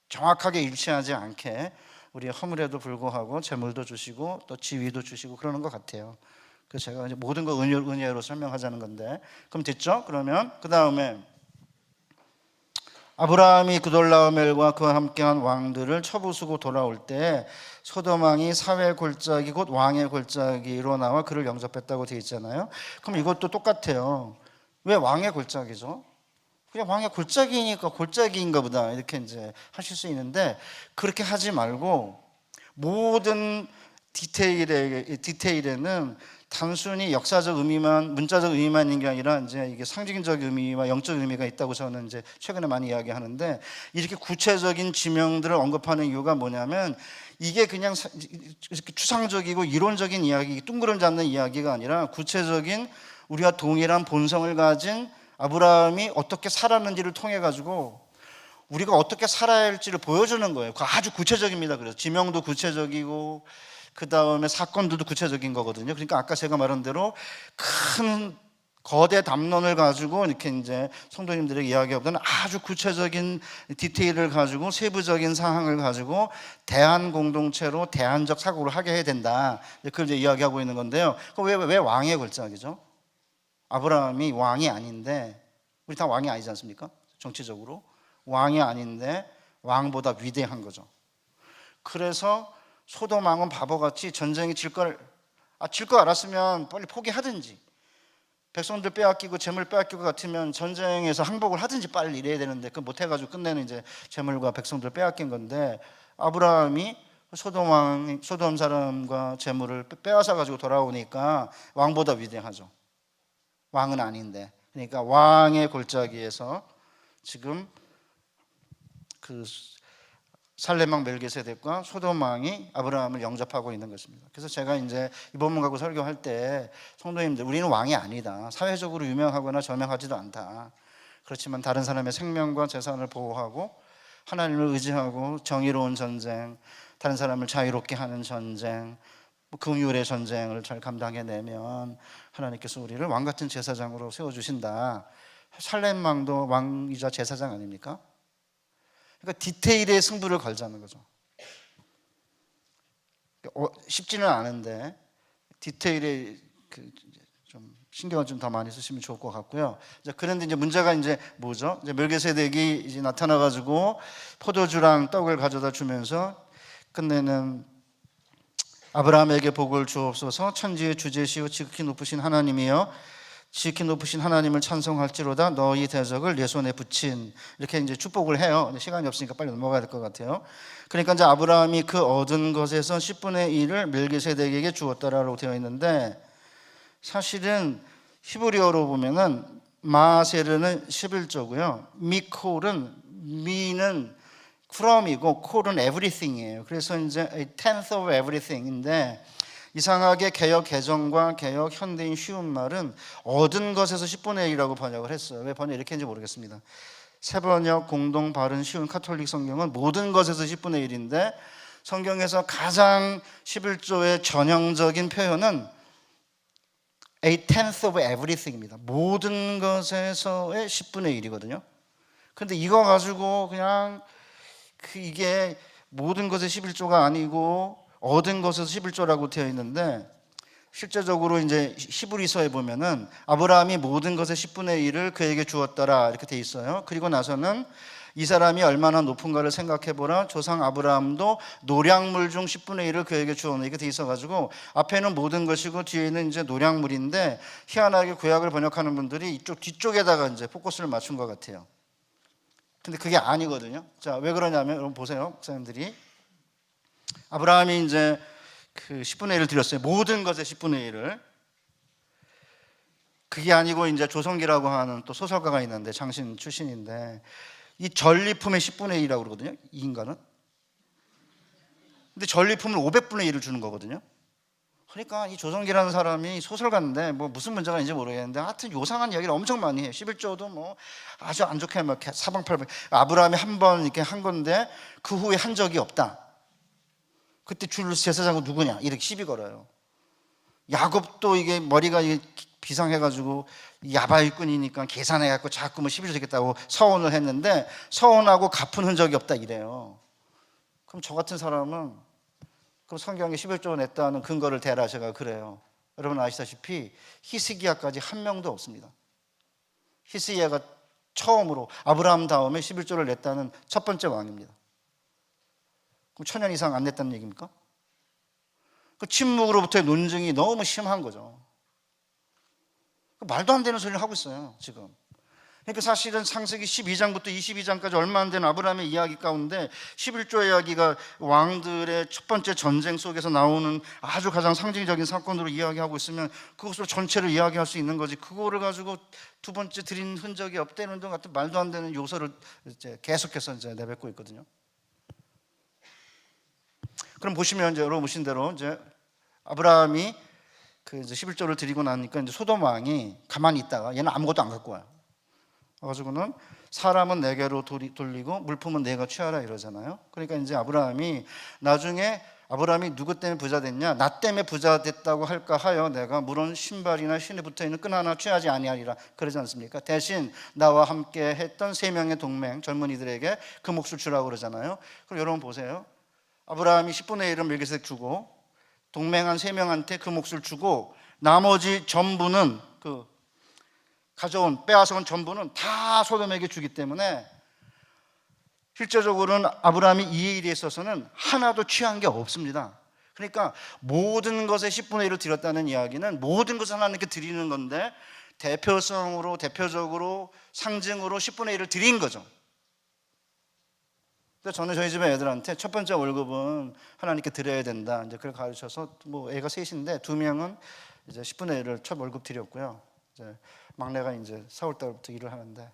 정확하게 일치하지 않게 우리의 허물에도 불구하고 재물도 주시고 또 지위도 주시고 그러는 것 같아요. 그래서 제가 이제 모든 거 은혜로 설명하자는 건데, 그럼 됐죠? 그러면 그 다음에 아브라함이 그돌라오멜과 그와 함께한 왕들을 쳐부수고 돌아올 때 소돔 왕이 사회 골짜기 곧 왕의 골짜기로 나와 그를 영접했다고 되어 있잖아요. 그럼 이것도 똑같아요. 왜 왕의 골짜기죠? 그냥 왕의 골짜기니까 골짜기인가 보다 이렇게 이제 하실 수 있는데, 그렇게 하지 말고 모든 디테일에는 단순히 역사적 의미만, 문자적 의미만 있는 게 아니라 이제 이게 상징적 의미와 영적 의미가 있다고 저는 이제 최근에 많이 이야기하는데, 이렇게 구체적인 지명들을 언급하는 이유가 뭐냐면 이게 그냥 이렇게 추상적이고 이론적인 이야기, 둥그름 잡는 이야기가 아니라 구체적인 우리와 동일한 본성을 가진 아브라함이 어떻게 살았는지를 통해 가지고 우리가 어떻게 살아야 할지를 보여주는 거예요. 그 아주 구체적입니다. 그래서 지명도 구체적이고 그 다음에 사건들도 구체적인 거거든요. 그러니까 아까 제가 말한 대로 큰 거대 담론을 가지고 이렇게 이제 성도님들에게 이야기하보다는 아주 구체적인 디테일을 가지고 세부적인 사항을 가지고 대한 공동체로 대안적 사고를 하게 해야 된다. 그걸 이제 이야기하고 있는 건데요. 왜 왕의 골짜기죠? 아브라함이 왕이 아닌데, 우리 다 왕이 아니지 않습니까? 정치적으로 왕이 아닌데 왕보다 위대한 거죠. 그래서 소돔 왕은 바보같이 전쟁이 질 걸 알았으면 빨리 포기하든지, 백성들 빼앗기고 재물 빼앗기고 같으면 전쟁에서 항복을 하든지 빨리 이래야 되는데 그걸 못 해가지고 끝내는 이제 재물과 백성들 빼앗긴 건데, 아브라함이 소돔 사람과 재물을 빼앗아 가지고 돌아오니까 왕보다 위대하죠. 왕은 아닌데. 그러니까 왕의 골짜기에서 지금 그 살렘 왕 멜기세덱과 소돔 왕이 아브라함을 영접하고 있는 것입니다. 그래서 제가 이제 이 본문 갖고 설교할 때 성도님들, 우리는 왕이 아니다, 사회적으로 유명하거나 저명하지도 않다, 그렇지만 다른 사람의 생명과 재산을 보호하고 하나님을 의지하고 정의로운 전쟁, 다른 사람을 자유롭게 하는 전쟁, 긍휼의 전쟁을 잘 감당해내면 하나님께서 우리를 왕같은 제사장으로 세워주신다. 살렘 왕도 왕이자 제사장 아닙니까? 그러니까 디테일에 승부를 걸자는 거죠. 쉽지는 않은데 디테일에 좀 신경을 좀 더 많이 쓰시면 좋을 것 같고요. 그런데 이제 문제가 이제 뭐죠? 이제 멜기세덱이 이제 나타나가지고 포도주랑 떡을 가져다 주면서 끝내는 아브라함에게 복을 주옵소서, 천지의 주제시오 지극히 높으신 하나님이여 지극히 높으신 하나님을 찬송할지로다, 너희 대적을 내 손에 붙인, 이렇게 이제 축복을 해요. 시간이 없으니까 빨리 넘어가야 될 것 같아요. 그러니까 이제 아브라함이 그 얻은 것에서 10분의 1을 멜기세덱에게 주었다라고 되어 있는데, 사실은 히브리어로 보면은 마세르는 11조고요. 미콜은, 미는 from이고 콜은 everything이에요. 그래서 이제 a tenth of everything인데, 이상하게 개역 개정과 개역 현대인 쉬운 말은 얻은 것에서 10분의 1이라고 번역을 했어요. 왜 번역 이렇게 했는지 모르겠습니다. 새번역 공동 바른 쉬운 카톨릭 성경은 모든 것에서 10분의 1인데, 성경에서 가장 11조의 전형적인 표현은 a tenth of everything입니다. 모든 것에서의 10분의 1이거든요. 그런데 이거 가지고 그냥 이게 모든 것의 11조가 아니고 얻은 것에서 11조라고 되어 있는데, 실제적으로 이제 히브리서에 보면은 아브라함이 모든 것의 10분의 1을 그에게 주었더라 이렇게 되어 있어요. 그리고 나서는 이 사람이 얼마나 높은가를 생각해 보라, 조상 아브라함도 노량물 중 10분의 1을 그에게 주었네 이렇게 되어 있어가지고 앞에는 모든 것이고 뒤에는 이제 노량물인데, 희한하게 구약을 번역하는 분들이 이쪽 뒤쪽에다가 이제 포커스를 맞춘 것 같아요. 근데 그게 아니거든요. 자, 왜 그러냐면 여러분 보세요, 목사님들이. 아브라함이 이제 그 10분의 1을 드렸어요. 모든 것의 10분의 1을. 그게 아니고 이제 조성기라고 하는 또 소설가가 있는데, 장신 출신인데, 이 전리품의 10분의 1이라고 그러거든요, 이 인간은. 근데 전리품을 500분의 1을 주는 거거든요. 그러니까 이 조성기라는 사람이 소설가인데 뭐 무슨 문제가 있는지 모르겠는데 하여튼 요상한 이야기를 엄청 많이 해요. 11조도 뭐 아주 안 좋게 막 사방팔방 아브라함이 한 번 이렇게 한 건데 그 후에 한 적이 없다. 그때 줄 제사장은 누구냐 이렇게 시비 걸어요. 야곱도 이게 머리가 비상해가지고 야바위꾼이니까 계산해갖고 자꾸 뭐 11조 되겠다고 서원을 했는데 서원하고 갚은 흔적이 없다 이래요. 그럼 저 같은 사람은 그럼 성경에 11조 냈다는 근거를 대라 제가 그래요. 여러분 아시다시피 히스기야까지 한 명도 없습니다. 히스기야가 처음으로 아브라함 다음에 11조를 냈다는 첫 번째 왕입니다. 그럼 1000년 이상 안 냈다는 얘기입니까? 그 침묵으로부터의 논증이 너무 심한 거죠. 말도 안 되는 소리를 하고 있어요 지금. 그러니까 사실은 창세기 12장부터 22장까지 얼마 안 되는 아브라함의 이야기 가운데 11조 이야기가 왕들의 첫 번째 전쟁 속에서 나오는 아주 가장 상징적인 사건으로 이야기하고 있으면 그것으로 전체를 이야기할 수 있는 거지, 그거를 가지고 두 번째 드린 흔적이 없다는 등 같은 말도 안 되는 요소를 이제 계속해서 이제 내뱉고 있거든요. 그럼 보시면 이제 여러분 보신 대로 이제 아브라함이 그 이제 11조를 드리고 나니까 이제 소돔 왕이 가만히 있다가 얘는 아무것도 안 갖고 와요. 그래가지고는 사람은 내게로 돌리고 물품은 내가 취하라 이러잖아요. 그러니까 이제 아브라함이 나중에 아브라함이 누구 때문에 부자 됐냐? 나 때문에 부자 됐다고 할까 하여 내가 물론 신발이나 신에 붙어있는 끈 하나 취하지 아니하리라 그러지 않습니까? 대신 나와 함께 했던 3명의 동맹 젊은이들에게 그 몫을 주라고 그러잖아요. 그럼 여러분 보세요. 아브라함이 10분의 1을 멜기세덱 주고 동맹한 3명한테 그 몫을 주고 나머지 전부는 그 빼앗아온 전부는 다 소돔에게 주기 때문에 실제적으로는 아브라함이 이 일에 있어서는 하나도 취한 게 없습니다. 그러니까 모든 것에 10분의 1을 드렸다는 이야기는 모든 것을 하나님께 드리는 건데 대표적으로 상징으로 10분의 1을 드린 거죠. 그래서 저는 저희 집에 애들한테 첫 번째 월급은 하나님께 드려야 된다 이제 그걸 가르쳐서 뭐 애가 셋인데 2명은 이제 10분의 1을 첫 월급 드렸고요. 이제 막내가 이제 4월 달부터 일을 하는데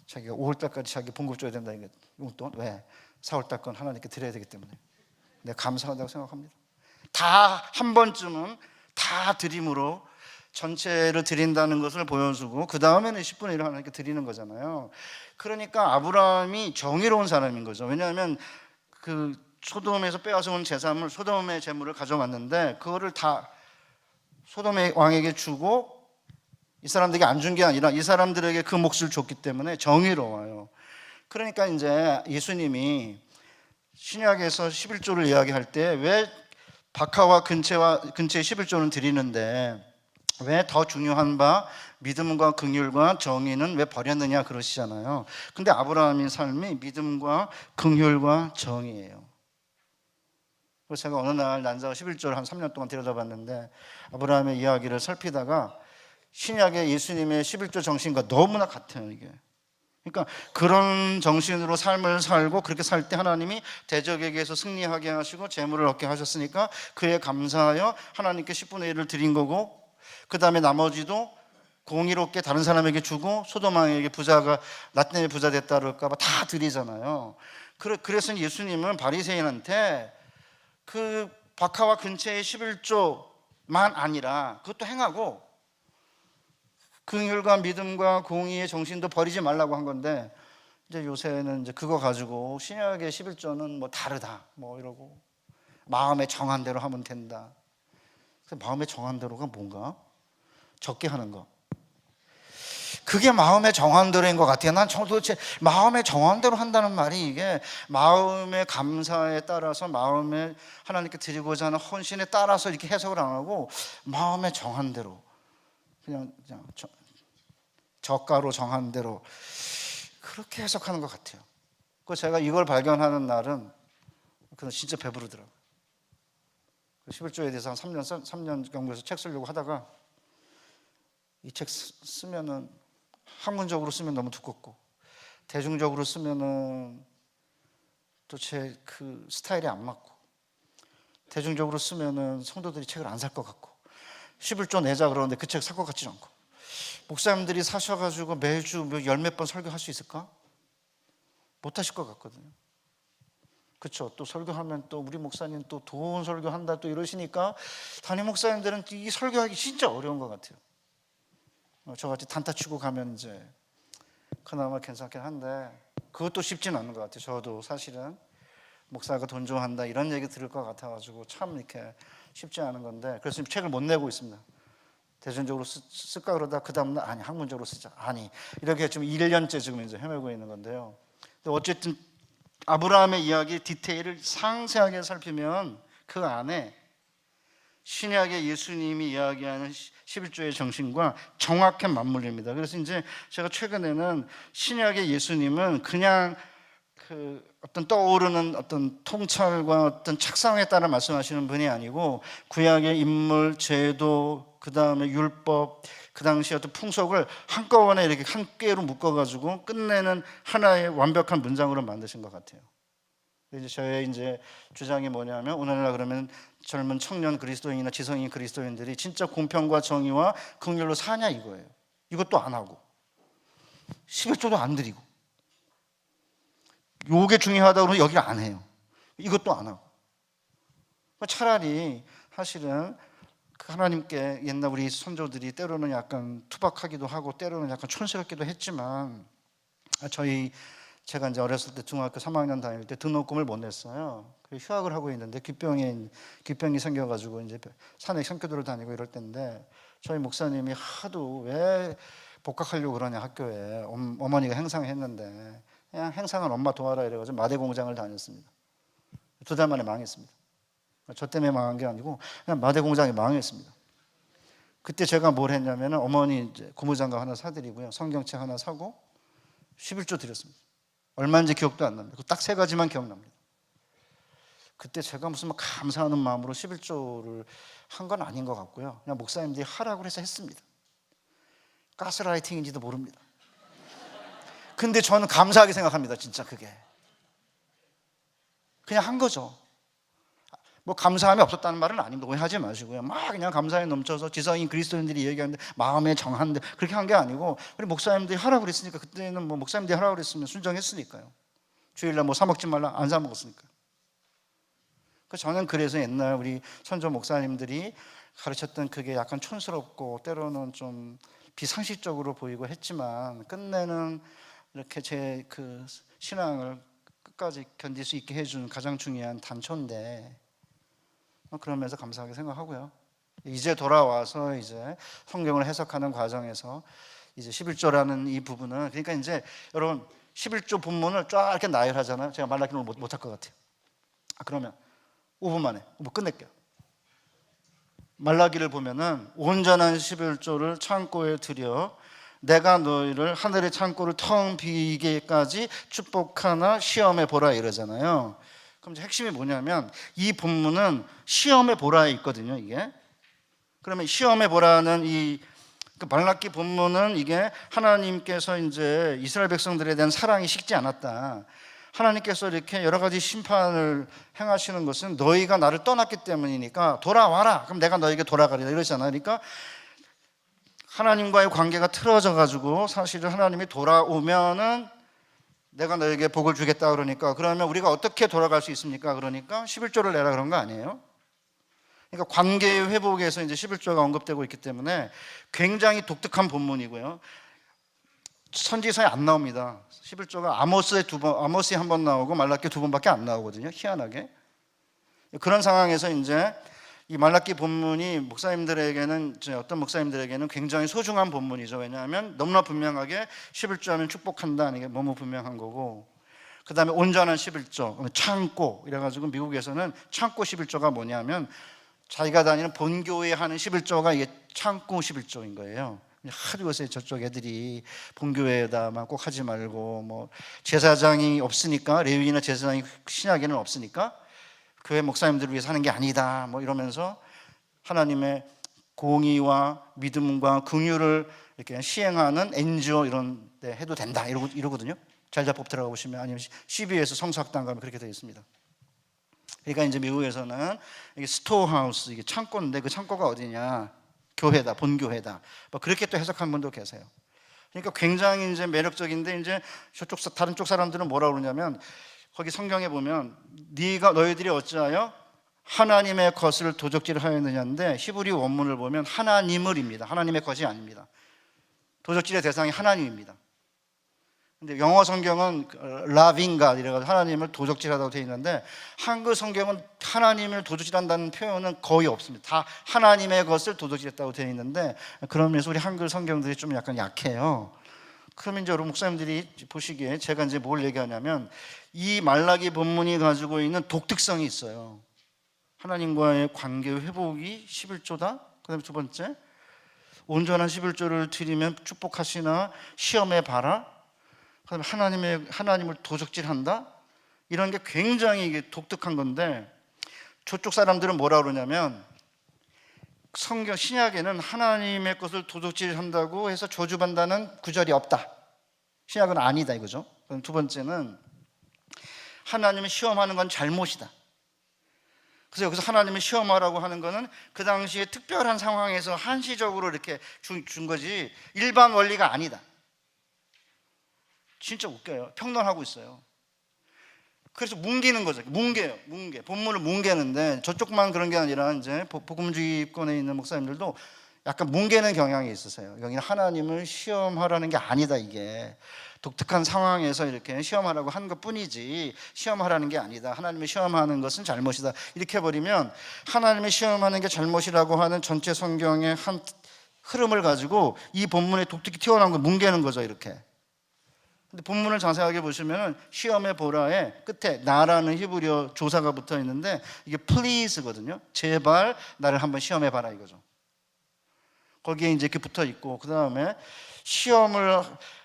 자기가 5월 달까지 자기 봉급 줘야 된다 이게 용돈. 왜? 4월 달 건 하나님께 드려야 되기 때문에 내가 감사하다고 생각합니다. 다 한 번쯤은 다 드림으로 전체를 드린다는 것을 보여주고 그 다음에는 10분의 1을 하나님께 드리는 거잖아요. 그러니까 아브라함이 정의로운 사람인 거죠. 왜냐하면 그 소돔에서 빼앗아온 소돔의 재물을 가져왔는데 그거를 다 소돔의 왕에게 주고 이 사람들에게 안 준 게 아니라 이 사람들에게 그 몫을 줬기 때문에 정의로워요. 그러니까 이제 예수님이 신약에서 11조를 이야기할 때 왜 박하와 근처에 11조는 드리는데 왜 더 중요한 바 믿음과 긍휼과 정의는 왜 버렸느냐 그러시잖아요. 근데 아브라함의 삶이 믿음과 긍휼과 정의예요. 그래서 제가 어느 날 난자가 11조를 한 3년 동안 들여다봤는데 아브라함의 이야기를 살피다가 신약의 예수님의 11조 정신과 너무나 같아요 이게. 그러니까 그런 정신으로 삶을 살고 그렇게 살 때 하나님이 대적에게서 승리하게 하시고 재물을 얻게 하셨으니까 그에 감사하여 하나님께 10분의 1을 드린 거고 그 다음에 나머지도 공의롭게 다른 사람에게 주고 소돔 왕에게 부자가 나 때문에 부자 됐다 그럴까 봐 다 드리잖아요. 그래서 예수님은 바리새인한테 그 박하와 근처의 11조만 아니라 그것도 행하고 긍휼과 믿음과 공의의 정신도 버리지 말라고 한 건데 이제 요새는 이제 그거 가지고 신약의 11조는 뭐 다르다 뭐 이러고 마음에 정한 대로 하면 된다. 마음에 정한 대로가 뭔가? 적게 하는 거. 그게 마음의 정한 대로인 것 같아요. 난 도대체 마음의 정한 대로 한다는 말이 이게 마음의 감사에 따라서 마음에 하나님께 드리고자 하는 헌신에 따라서 이렇게 해석을 안 하고 마음의 정한 대로 그냥 저가로 정한 대로 그렇게 해석하는 것 같아요. 그래서 제가 이걸 발견하는 날은 그건 진짜 배부르더라고요. 11조에 대해서 한 3년 경부에서 책 쓰려고 하다가 이 책 쓰면은 학문적으로 쓰면 너무 두껍고 대중적으로 쓰면은 또 제 그 스타일이 안 맞고 대중적으로 쓰면은 성도들이 책을 안 살 것 같고 11조 내자 그러는데 그 책 살 것 같지도 않고 목사님들이 사셔가지고 매주 열 몇 번 설교할 수 있을까? 못 하실 것 같거든요. 그렇죠. 또 설교하면 또 우리 목사님 또 좋은 설교한다 또 이러시니까 담임 목사님들은 이 설교하기 진짜 어려운 것 같아요. 저같이 단타 치고 가면 이제 그나마 괜찮긴 한데 그것도 쉽지는 않은 것 같아요. 저도 사실은 목사가 돈 좋아한다 이런 얘기 들을 것 같아가지고 참 이렇게 쉽지 않은 건데 그래서 지금 책을 못 내고 있습니다. 대전적으로 쓸까 그러다 그 다음날 아니 학문적으로 쓰자 아니 이렇게 지금 1년째 지금 이제 헤매고 있는 건데요. 근데 어쨌든 아브라함의 이야기 디테일을 상세하게 살피면 그 안에 신약의 예수님이 이야기하는 11조의 정신과 정확히 맞물립니다. 그래서 이제 제가 최근에는 신약의 예수님은 그냥 그 어떤 떠오르는 어떤 통찰과 어떤 착상에 따라 말씀하시는 분이 아니고 구약의 인물, 제도, 그 다음에 율법, 그 당시 어떤 풍속을 한꺼번에 이렇게 한 꾀로 묶어가지고 끝내는 하나의 완벽한 문장으로 만드신 것 같아요. 이제 저의 이제 주장이 뭐냐면 오늘날 그러면 젊은 청년 그리스도인이나 지성인 그리스도인들이 진짜 공평과 정의와 긍휼로 사냐 이거예요. 이것도 안 하고 11조도 안 드리고 요게 중요하다고 그러면 여기를 안 해요. 이것도 안 하고 차라리 사실은 하나님께 옛날 우리 선조들이 때로는 약간 투박하기도 하고 때로는 약간 촌스럽기도 했지만 제가 이제 어렸을 때 중학교 3학년 다닐 때 등록금을 못 냈어요. 휴학을 하고 있는데 귀병이 생겨가지고 이제 산에 선교도를 다니고 이럴 때인데 저희 목사님이 하도 왜 복학하려고 그러냐 학교에 어머니가 행상했는데 그냥 행상은 엄마 도와라 이래가지고 마대 공장을 다녔습니다. 2달 만에 망했습니다. 저 때문에 망한 게 아니고 그냥 마대 공장이 망했습니다. 그때 제가 뭘 했냐면 어머니 이제 고무장갑 하나 사드리고요, 성경책 하나 사고 11조 드렸습니다. 얼마인지 기억도 안 납니다. 딱 3가지만 기억납니다. 그때 제가 무슨 감사하는 마음으로 11조를 한 건 아닌 것 같고요. 그냥 목사님들이 하라고 해서 했습니다. 가스라이팅인지도 모릅니다. 근데 저는 감사하게 생각합니다. 진짜 그게 그냥 한 거죠. 뭐 감사함이 없었다는 말은 아닙니다. 오해하지 마시고요. 막 그냥 감사에 넘쳐서 지성인 그리스도인들이 얘기하는데 마음에 정한데 그렇게 한 게 아니고 우리 목사님들이 하라고 그랬으니까 그때는 뭐 목사님들이 하라고 그랬으면 순종했으니까요. 주일날 뭐 사 먹지 말라 안 사 먹었으니까. 저는 그래서 옛날 우리 선조 목사님들이 가르쳤던 그게 약간 촌스럽고 때로는 좀 비상식적으로 보이고 했지만 끝내는 이렇게 제 그 신앙을 끝까지 견딜 수 있게 해준 가장 중요한 단초인데 그러면서 감사하게 생각하고요. 이제 돌아와서 이제 성경을 해석하는 과정에서 이제 11조라는 이 부분은 그러니까 이제 여러분 11조 본문을 쫙 이렇게 나열하잖아요. 제가 말라기는 못할 것 같아요. 그러면 5분 만에 끝낼게요. 말라기를 보면은 온전한 11조를 창고에 들여 내가 너희를 하늘의 창고를 텅 비게까지 축복하나 시험해 보라 이러잖아요. 그럼 이제 핵심이 뭐냐면 이 본문은 시험해 보라에 있거든요. 이게 그러면 시험해 보라는 이 말라기 본문은 이게 하나님께서 이제 이스라엘 백성들에 대한 사랑이 식지 않았다. 하나님께서 이렇게 여러 가지 심판을 행하시는 것은 너희가 나를 떠났기 때문이니까 돌아와라. 그럼 내가 너에게 돌아가리라 이러잖아요. 그러니까 하나님과의 관계가 틀어져 가지고 사실은 하나님이 돌아오면은 내가 너에게 복을 주겠다 그러니까 그러면 우리가 어떻게 돌아갈 수 있습니까? 그러니까 11조를 내라 그런 거 아니에요? 그러니까 관계의 회복에서 이제 11조가 언급되고 있기 때문에 굉장히 독특한 본문이고요. 선지서에 안 나옵니다. 11조가 아모스에 한 번 나오고 말라기 2번밖에 안 나오거든요. 희한하게. 그런 상황에서 이제 이 말라기 본문이 목사님들에게는 어떤 목사님들에게는 굉장히 소중한 본문이죠. 왜냐하면 너무나 분명하게 11조 하면 축복한다는 게 너무 분명한 거고 그 다음에 온전한 11조, 창고 이래가지고 미국에서는 창고 11조가 뭐냐면 자기가 다니는 본교회에 하는 11조가 이게 창고 11조인 거예요. 하도 요새 저쪽 애들이 본교회에다만 꼭 하지 말고 뭐 제사장이 없으니까 레위나 제사장이 신약에는 없으니까 교회 목사님들을 위해서 하는 게 아니다 뭐 이러면서 하나님의 공의와 믿음과 긍휼을 이렇게 시행하는 NGO 이런 데 해도 된다 이러거든요. 잘자법 들어가 보시면 아니면 CBS 성서학당 가면 그렇게 되어 있습니다. 그러니까 이제 미국에서는 이게 스토어하우스 이게 창고인데 그 창고가 어디냐? 교회다, 본교회다. 뭐 그렇게 또 해석한 분도 계세요. 그러니까 굉장히 이제 매력적인데 이제 다른 쪽 사람들은 뭐라 그러냐면 거기 성경에 보면 너희들이 어찌하여 하나님의 것을 도적질하였느냐인데 히브리 원문을 보면 하나님을입니다. 하나님의 것이 아닙니다. 도적질의 대상이 하나님입니다. 근데 영어 성경은 라빙가 이래가지고 하나님을 도적질하다고 되어 있는데 한글 성경은 하나님을 도적질한다는 표현은 거의 없습니다. 다 하나님의 것을 도적질했다고 되어 있는데 그런 면에서 우리 한글 성경들이 좀 약간 약해요. 그러면 이제 여러분 목사님들이 보시기에 제가 이제 뭘 얘기하냐면 이 말라기 본문이 가지고 있는 독특성이 있어요. 하나님과의 관계 회복이 11조다. 그다음에 두 번째, 온전한 11조를 드리면 축복하시나 시험해 봐라. 그다음에 하나님을 도적질한다. 이런 게 굉장히 이게 독특한 건데 저쪽 사람들은 뭐라 그러냐면 성경 신약에는 하나님의 것을 도둑질한다고 해서 저주받는다는 구절이 없다. 신약은 아니다 이거죠. 그럼 두 번째는 하나님을 시험하는 건 잘못이다. 그래서 여기서 하나님을 시험하라고 하는 거는 그 당시에 특별한 상황에서 한시적으로 이렇게 준 거지 일반 원리가 아니다. 진짜 웃겨요. 평론하고 있어요. 그래서 뭉개는 거죠. 뭉개요. 본문을 뭉개는데 저쪽만 그런 게 아니라 이제 복음주의권에 있는 목사님들도 약간 뭉개는 경향이 있으세요. 여기는 하나님을 시험하라는 게 아니다. 이게 독특한 상황에서 이렇게 시험하라고 한 것뿐이지 시험하라는 게 아니다. 하나님을 시험하는 것은 잘못이다. 이렇게 해버리면 하나님을 시험하는 게 잘못이라고 하는 전체 성경의 한 흐름을 가지고 이 본문에 독특히 튀어나온 걸 뭉개는 거죠. 이렇게. 근데 본문을 자세하게 보시면 시험해 보라의 끝에 나라는 히브리어 조사가 붙어 있는데 이게 please거든요. 제발 나를 한번 시험해 봐라 이거죠. 거기에 이제 이렇게 붙어 있고 그 다음에 시험을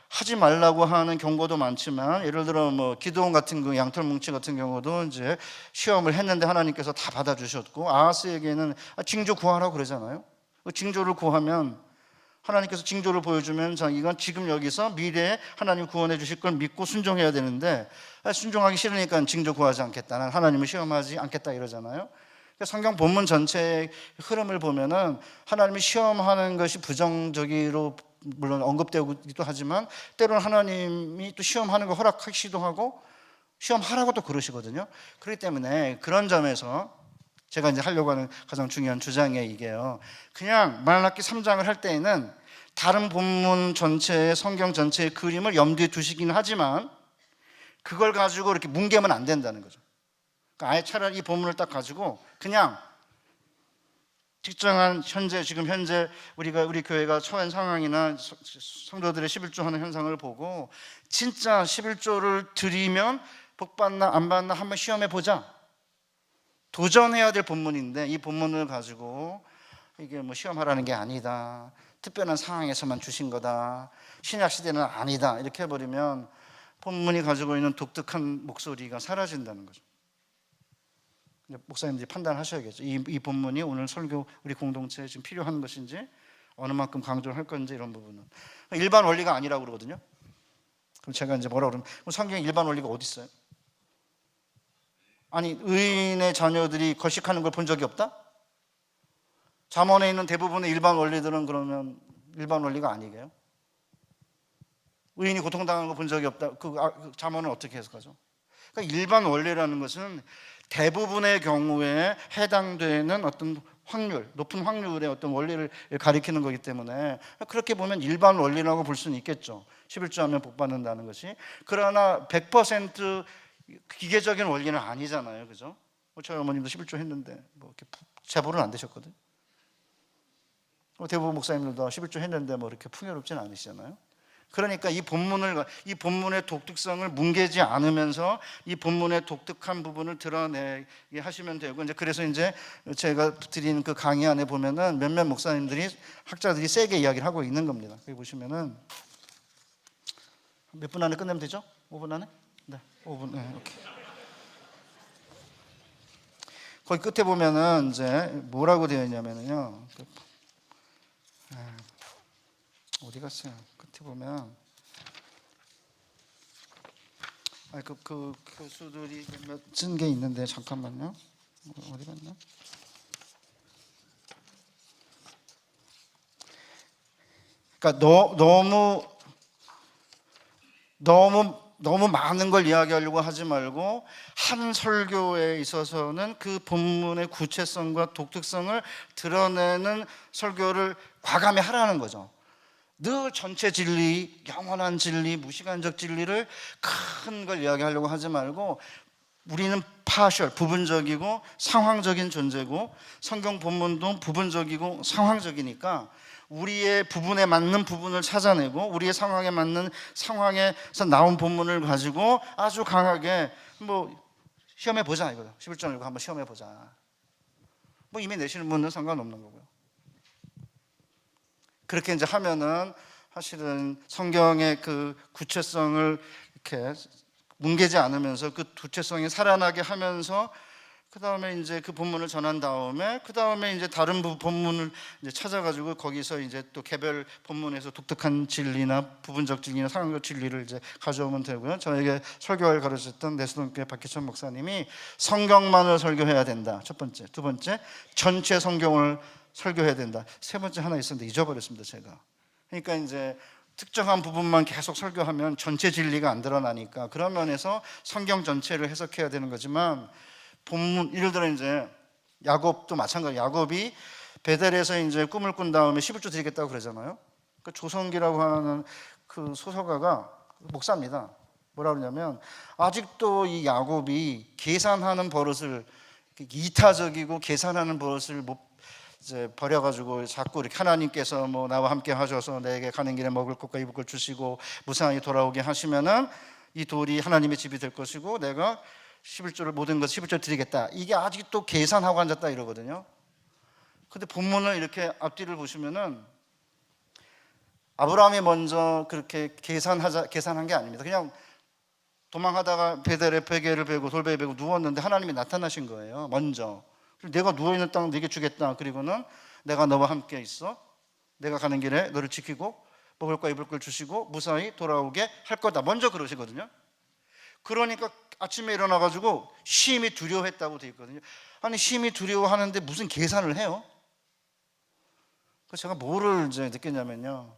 하지 말라고 하는 경고도 많지만 예를 들어 뭐 기드온 같은 그 양털뭉치 같은 경우도 이제 시험을 했는데 하나님께서 다 받아주셨고 아하스에게는 징조 구하라고 그러잖아요. 그 징조를 구하면 하나님께서 징조를 보여주면 자기가 지금 여기서 미래에 하나님 구원해 주실 걸 믿고 순종해야 되는데 순종하기 싫으니까 징조 구하지 않겠다. 난 하나님을 시험하지 않겠다 이러잖아요. 성경 본문 전체의 흐름을 보면은 하나님을 시험하는 것이 부정적으로 물론 언급되기도 하지만 때로는 하나님이 또 시험하는 걸 허락하시기도 하고 시험하라고 또 그러시거든요. 그렇기 때문에 그런 점에서 제가 이제 하려고 하는 가장 중요한 주장이 이게요. 그냥 말라기 3장을 할 때에는 다른 본문 전체의 성경 전체의 그림을 염두에 두시긴 하지만 그걸 가지고 이렇게 뭉개면 안 된다는 거죠. 그러니까 아예 차라리 이 본문을 딱 가지고 그냥 특정한 지금 현재 우리 교회가 처한 상황이나 성도들의 11조 하는 현상을 보고 진짜 11조를 드리면 복 받나 안 받나 한번 시험해 보자. 도전해야 될 본문인데 이 본문을 가지고 이게 뭐 시험하라는 게 아니다. 특별한 상황에서만 주신 거다. 신약 시대는 아니다. 이렇게 해버리면 본문이 가지고 있는 독특한 목소리가 사라진다는 거죠. 목사님들이 판단하셔야겠죠. 이 본문이 오늘 설교 우리 공동체에 지금 필요한 것인지 어느 만큼 강조를 할 건지 이런 부분은 일반 원리가 아니라고 그러거든요. 그럼 제가 이제 뭐라 그러면 성경에 일반 원리가 어디 있어요? 아니 의인의 자녀들이 거식하는 걸 본 적이 없다? 잠언에 있는 대부분의 일반 원리들은 그러면 일반 원리가 아니게요? 의인이 고통당하는 거 본 적이 없다. 그 잠언은 어떻게 해석하죠? 그러니까 일반 원리라는 것은 대부분의 경우에 해당되는 어떤 확률, 높은 확률의 어떤 원리를 가리키는 거기 때문에 그렇게 보면 일반 원리라고 볼 수는 있겠죠. 11조 하면 복 받는다는 것이. 그러나 100% 기계적인 원리는 아니잖아요. 그죠? 저희 어머님도 11조 했는데 뭐 이렇게 제보는 안 되셨거든요. 대부분 목사님들도 11조 했는데 뭐 이렇게 풍요롭지는 않으시잖아요. 그러니까 이 본문의 독특성을 뭉개지 않으면서 이 본문의 독특한 부분을 드러내게 하시면 되고 이제 그래서 이제 제가 드린 그 강의 안에 보면은 몇몇 목사님들이 학자들이 세게 이야기를 하고 있는 겁니다. 여기 보시면은 몇 분 안에 끝내면 되죠? 5분 안에? 네, 5분. 네, 오케이. 거기 끝에 보면은 이제 뭐라고 되어 있냐면요. 어디 갔어요? 끝에 보면 그 교수들이 몇 쓴 게 있는데 잠깐만요. 어디 갔나? 그러니까 너무 너무 많은 걸 이야기하려고 하지 말고 한 설교에 있어서는 그 본문의 구체성과 독특성을 드러내는 설교를 과감히 하라는 거죠. 늘 전체 진리, 영원한 진리, 무시간적 진리를 큰 걸 이야기하려고 하지 말고 우리는 부분적이고 상황적인 존재고 성경 본문도 부분적이고 상황적이니까 우리의 부분에 맞는 부분을 찾아내고 우리의 상황에 맞는 상황에서 나온 본문을 가지고 아주 강하게 시험해 보자 이거죠. 11절 읽고 한번 시험해 보자. 이미 내시는 분은 상관없는 거고요. 그렇게 이제 하면은 사실은 성경의 그 구체성을 이렇게 뭉개지 않으면서 그 구체성이 살아나게 하면서 그 다음에 이제 그 본문을 전한 다음에 그 다음에 이제 다른 본문을 이제 찾아가지고 거기서 이제 또 개별 본문에서 독특한 진리나 부분적 진리나 상황적 진리를 이제 가져오면 되고요. 저에게 설교를 가르쳤던 내수동교회 박기천 목사님이 성경만을 설교해야 된다. 첫 번째, 두 번째 전체 성경을 설교해야 된다. 세 번째 하나 있었는데 잊어버렸습니다, 제가. 그러니까 이제 특정한 부분만 계속 설교하면 전체 진리가 안 드러나니까 그런 면에서 성경 전체를 해석해야 되는 거지만 본문 예를 들어 이제 야곱도 마찬가지. 야곱이 베델에서 이제 꿈을 꾼 다음에 11조 드리겠다고 그러잖아요. 그 조성기라고 하는 그 소설가가 목사입니다. 뭐라 그러냐면 아직도 이 야곱이 계산하는 버릇을 이타적이고 계산하는 버릇을 못 이제 버려가지고 자꾸 이렇게 하나님께서 나와 함께 하셔서 내게 가는 길에 먹을 것과 입을 걸 주시고 무사히 돌아오게 하시면은 이 돌이 하나님의 집이 될 것이고 내가 11조를 모든 것 11조 드리겠다. 이게 아직도 계산하고 앉았다 이러거든요. 근데 본문을 이렇게 앞뒤를 보시면은 아브라함이 먼저 그렇게 계산한 게 아닙니다. 그냥 도망하다가 베델에 베개를 베고 돌베개 베고 누웠는데 하나님이 나타나신 거예요. 먼저. 내가 누워있는 땅 네게 주겠다. 그리고는 내가 너와 함께 있어. 내가 가는 길에 너를 지키고 먹을 거 입을 걸 주시고 무사히 돌아오게 할 거다. 먼저 그러시거든요. 그러니까 아침에 일어나가지고 심히 두려워했다고 되어 있거든요. 아니 심히 두려워하는데 무슨 계산을 해요? 그래서 제가 뭐를 이제 느꼈냐면요.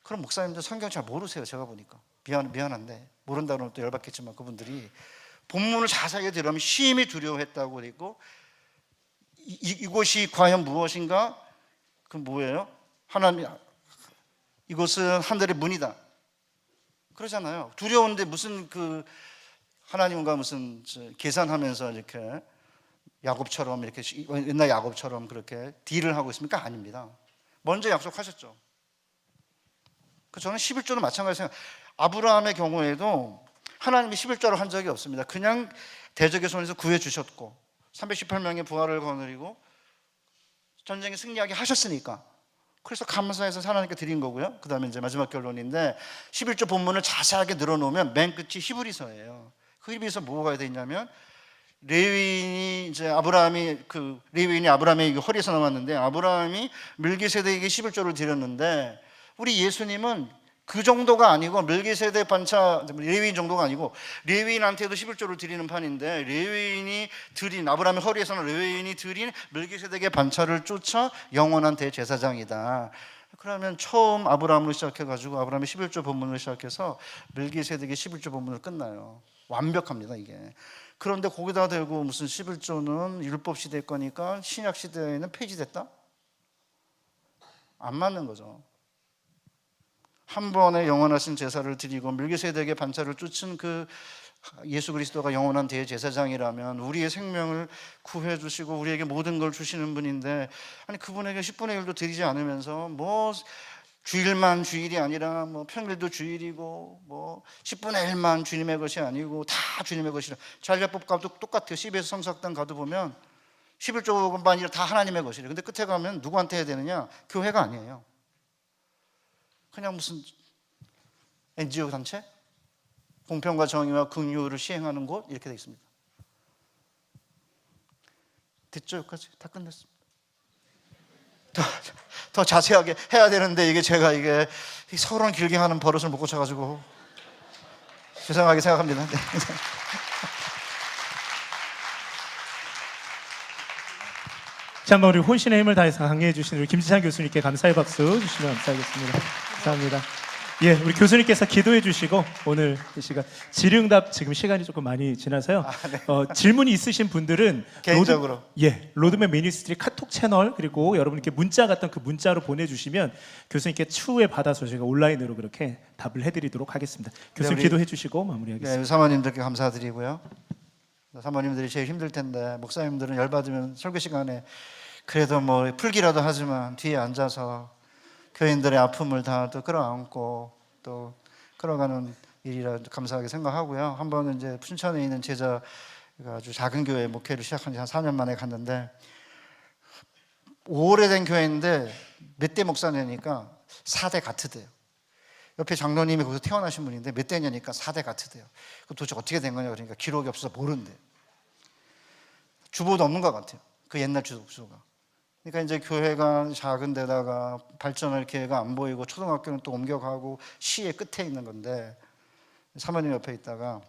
그럼 목사님들 성경 잘 모르세요. 제가 보니까 미안한데 모른다 그러면 또 열받겠지만 그분들이 본문을 자세하게 들으면 심히 두려워했다고 되어 있고 이곳이 과연 무엇인가? 그 뭐예요? 하나님 이곳은 하늘의 문이다. 그러잖아요. 두려운데 무슨 그 하나님과 무슨 계산하면서 이렇게 야곱처럼 이렇게 옛날 야곱처럼 그렇게 딜을 하고 있습니까? 아닙니다. 먼저 약속하셨죠. 저는 11조는 마찬가지로 아브라함의 경우에도 하나님이 11조를 한 적이 없습니다. 그냥 대적의 손에서 구해 주셨고 318명의 부하를 거느리고 전쟁에 승리하게 하셨으니까 그래서 감사해서 하나님께 드린 거고요. 그 다음에 이제 마지막 결론인데 11조 본문을 자세하게 늘어놓으면 맨 끝이 히브리서예요. 그 히브리서 뭐가 되어 있냐면 레위인이 이제 레위인이 아브라함의 허리에서 나왔는데 아브라함이 밀기세덱에게 11조를 드렸는데 우리 예수님은 그 정도가 아니고 밀기세덱 반차 레위인 정도가 아니고 레위인한테도 11조를 드리는 판인데 레위인이 드린 아브라함의 허리에서는 레위인이 드린 밀기세덱의 반차를 쫓아 영원한 대제사장이다. 그러면 처음 아브라함으로 시작해가지고 아브라함의 11조 본문을 시작해서 밀기세덱의 11조 본문을 끝나요. 완벽합니다 이게. 그런데 거기다 대고 무슨 11조는 율법 시대 거니까 신약 시대에는 폐지됐다? 안 맞는 거죠. 한 번에 영원하신 제사를 드리고 밀기세덱의 반차를 쫓은 그 예수 그리스도가 영원한 대제사장이라면 우리의 생명을 구해 주시고 우리에게 모든 걸 주시는 분인데 아니 그분에게 10분의 1도 드리지 않으면서 주일만 주일이 아니라 평일도 주일이고 10분의 1만 주님의 것이 아니고 다 주님의 것이라. 자율법 가도 똑같아요. CBS 성서학당 가도 보면 11조만 아니라 다 하나님의 것이래. 근데 끝에 가면 누구한테 해야 되느냐? 교회가 아니에요. 그냥 무슨 NGO 단체? 공평과 정의와 긍휼을 시행하는 곳 이렇게 되어 있습니다. 됐죠? 여기까지 다 끝냈습니다. 더 자세하게 해야 되는데 이게 제가 서론 길게 하는 버릇을 못 고쳐가지고 죄송하게 생각합니다. 네. 자, 한번 우리 혼신의 힘을 다해서 강의해 주신 우리 김지찬 교수님께 감사의 박수 주시면 감사하겠습니다. 감사합니다. 예, 우리 교수님께서 기도해 주시고 오늘 이 시간 질의응답 지금 시간이 조금 많이 지나서요. 질문이 있으신 분들은 개인적으로. 로드맵 미니스트리 카톡 채널 그리고 여러분께 문자 같은 그 문자로 보내주시면 교수님께 추후에 받아서 제가 온라인으로 그렇게 답을 해드리도록 하겠습니다. 교수님 우리- 기도해 주시고 마무리하겠습니다. 네, 사모님들께 감사드리고요. 사모님들이 제일 힘들 텐데 목사님들은 열받으면 설교 시간에 그래도 뭐 풀기라도 하지만 뒤에 앉아서 교인들의 아픔을 다 또 끌어안고 또 끌어가는 일이라 감사하게 생각하고요. 한번 이제 춘천에 있는 제자가 아주 작은 교회 목회를 시작한 지 한 4년 만에 갔는데 오래된 교회인데 몇 대 목사냐니까 4대 가트대요. 옆에 장로님이 거기서 태어나신 분인데 몇 대냐니까 4대 가트대요. 그 도대체 어떻게 된 거냐 그러니까 기록이 없어서 모른대요. 주보도 없는 것 같아요. 그 옛날 주소가. 그러니까 이제 교회가 작은 데다가 발전할 기회가 안 보이고 초등학교는 또 옮겨가고 시의 끝에 있는 건데 사모님 옆에 있다가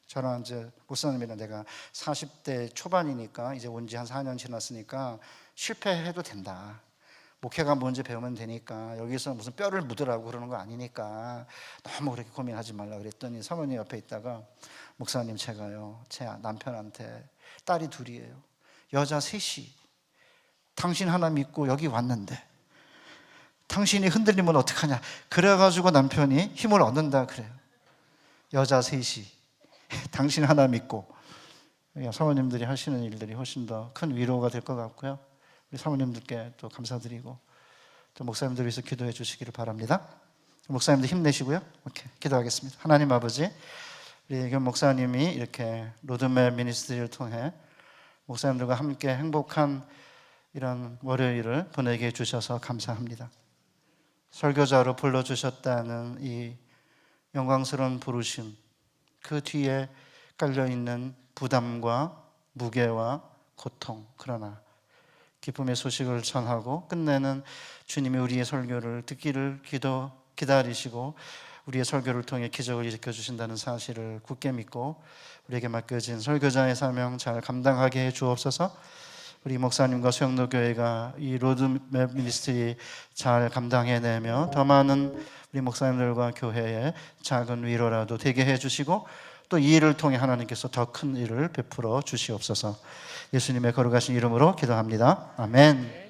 저랑 이제 목사님이랑 내가 40대 초반이니까 이제 온 지 한 4년 지났으니까 실패해도 된다. 목회가 뭔지 배우면 되니까 여기서 무슨 뼈를 묻으라고 그러는 거 아니니까 너무 그렇게 고민하지 말라 그랬더니 사모님 옆에 있다가 목사님 제가요 제 남편한테 딸이 둘이에요. 여자 셋이 당신 하나 믿고 여기 왔는데 당신이 흔들리면 어떡하냐 그래가지고 남편이 힘을 얻는다 그래요. 여자 셋이 당신 하나 믿고 사모님들이 하시는 일들이 훨씬 더 큰 위로가 될 것 같고요. 우리 사모님들께 또 감사드리고 또 목사님들 위해서 기도해 주시기를 바랍니다. 목사님들 힘내시고요. 이렇게 기도하겠습니다. 하나님 아버지, 우리 겸 목사님이 이렇게 로드맵 미니스트리를 통해 목사님들과 함께 행복한 이런 월요일을 보내게 해주셔서 감사합니다. 설교자로 불러주셨다는 이 영광스러운 부르심, 그 뒤에 깔려있는 부담과 무게와 고통, 그러나 기쁨의 소식을 전하고 끝내는 주님이 우리의 설교를 듣기를 기다리시고 우리의 설교를 통해 기적을 일으켜주신다는 사실을 굳게 믿고 우리에게 맡겨진 설교자의 사명 잘 감당하게 해 주옵소서. 우리 목사님과 수영로교회가 이 로드맵 미니스트리 잘 감당해내며 더 많은 우리 목사님들과 교회에 작은 위로라도 되게 해주시고 또 이 일을 통해 하나님께서 더 큰 일을 베풀어 주시옵소서. 예수님의 거룩하신 이름으로 기도합니다. 아멘.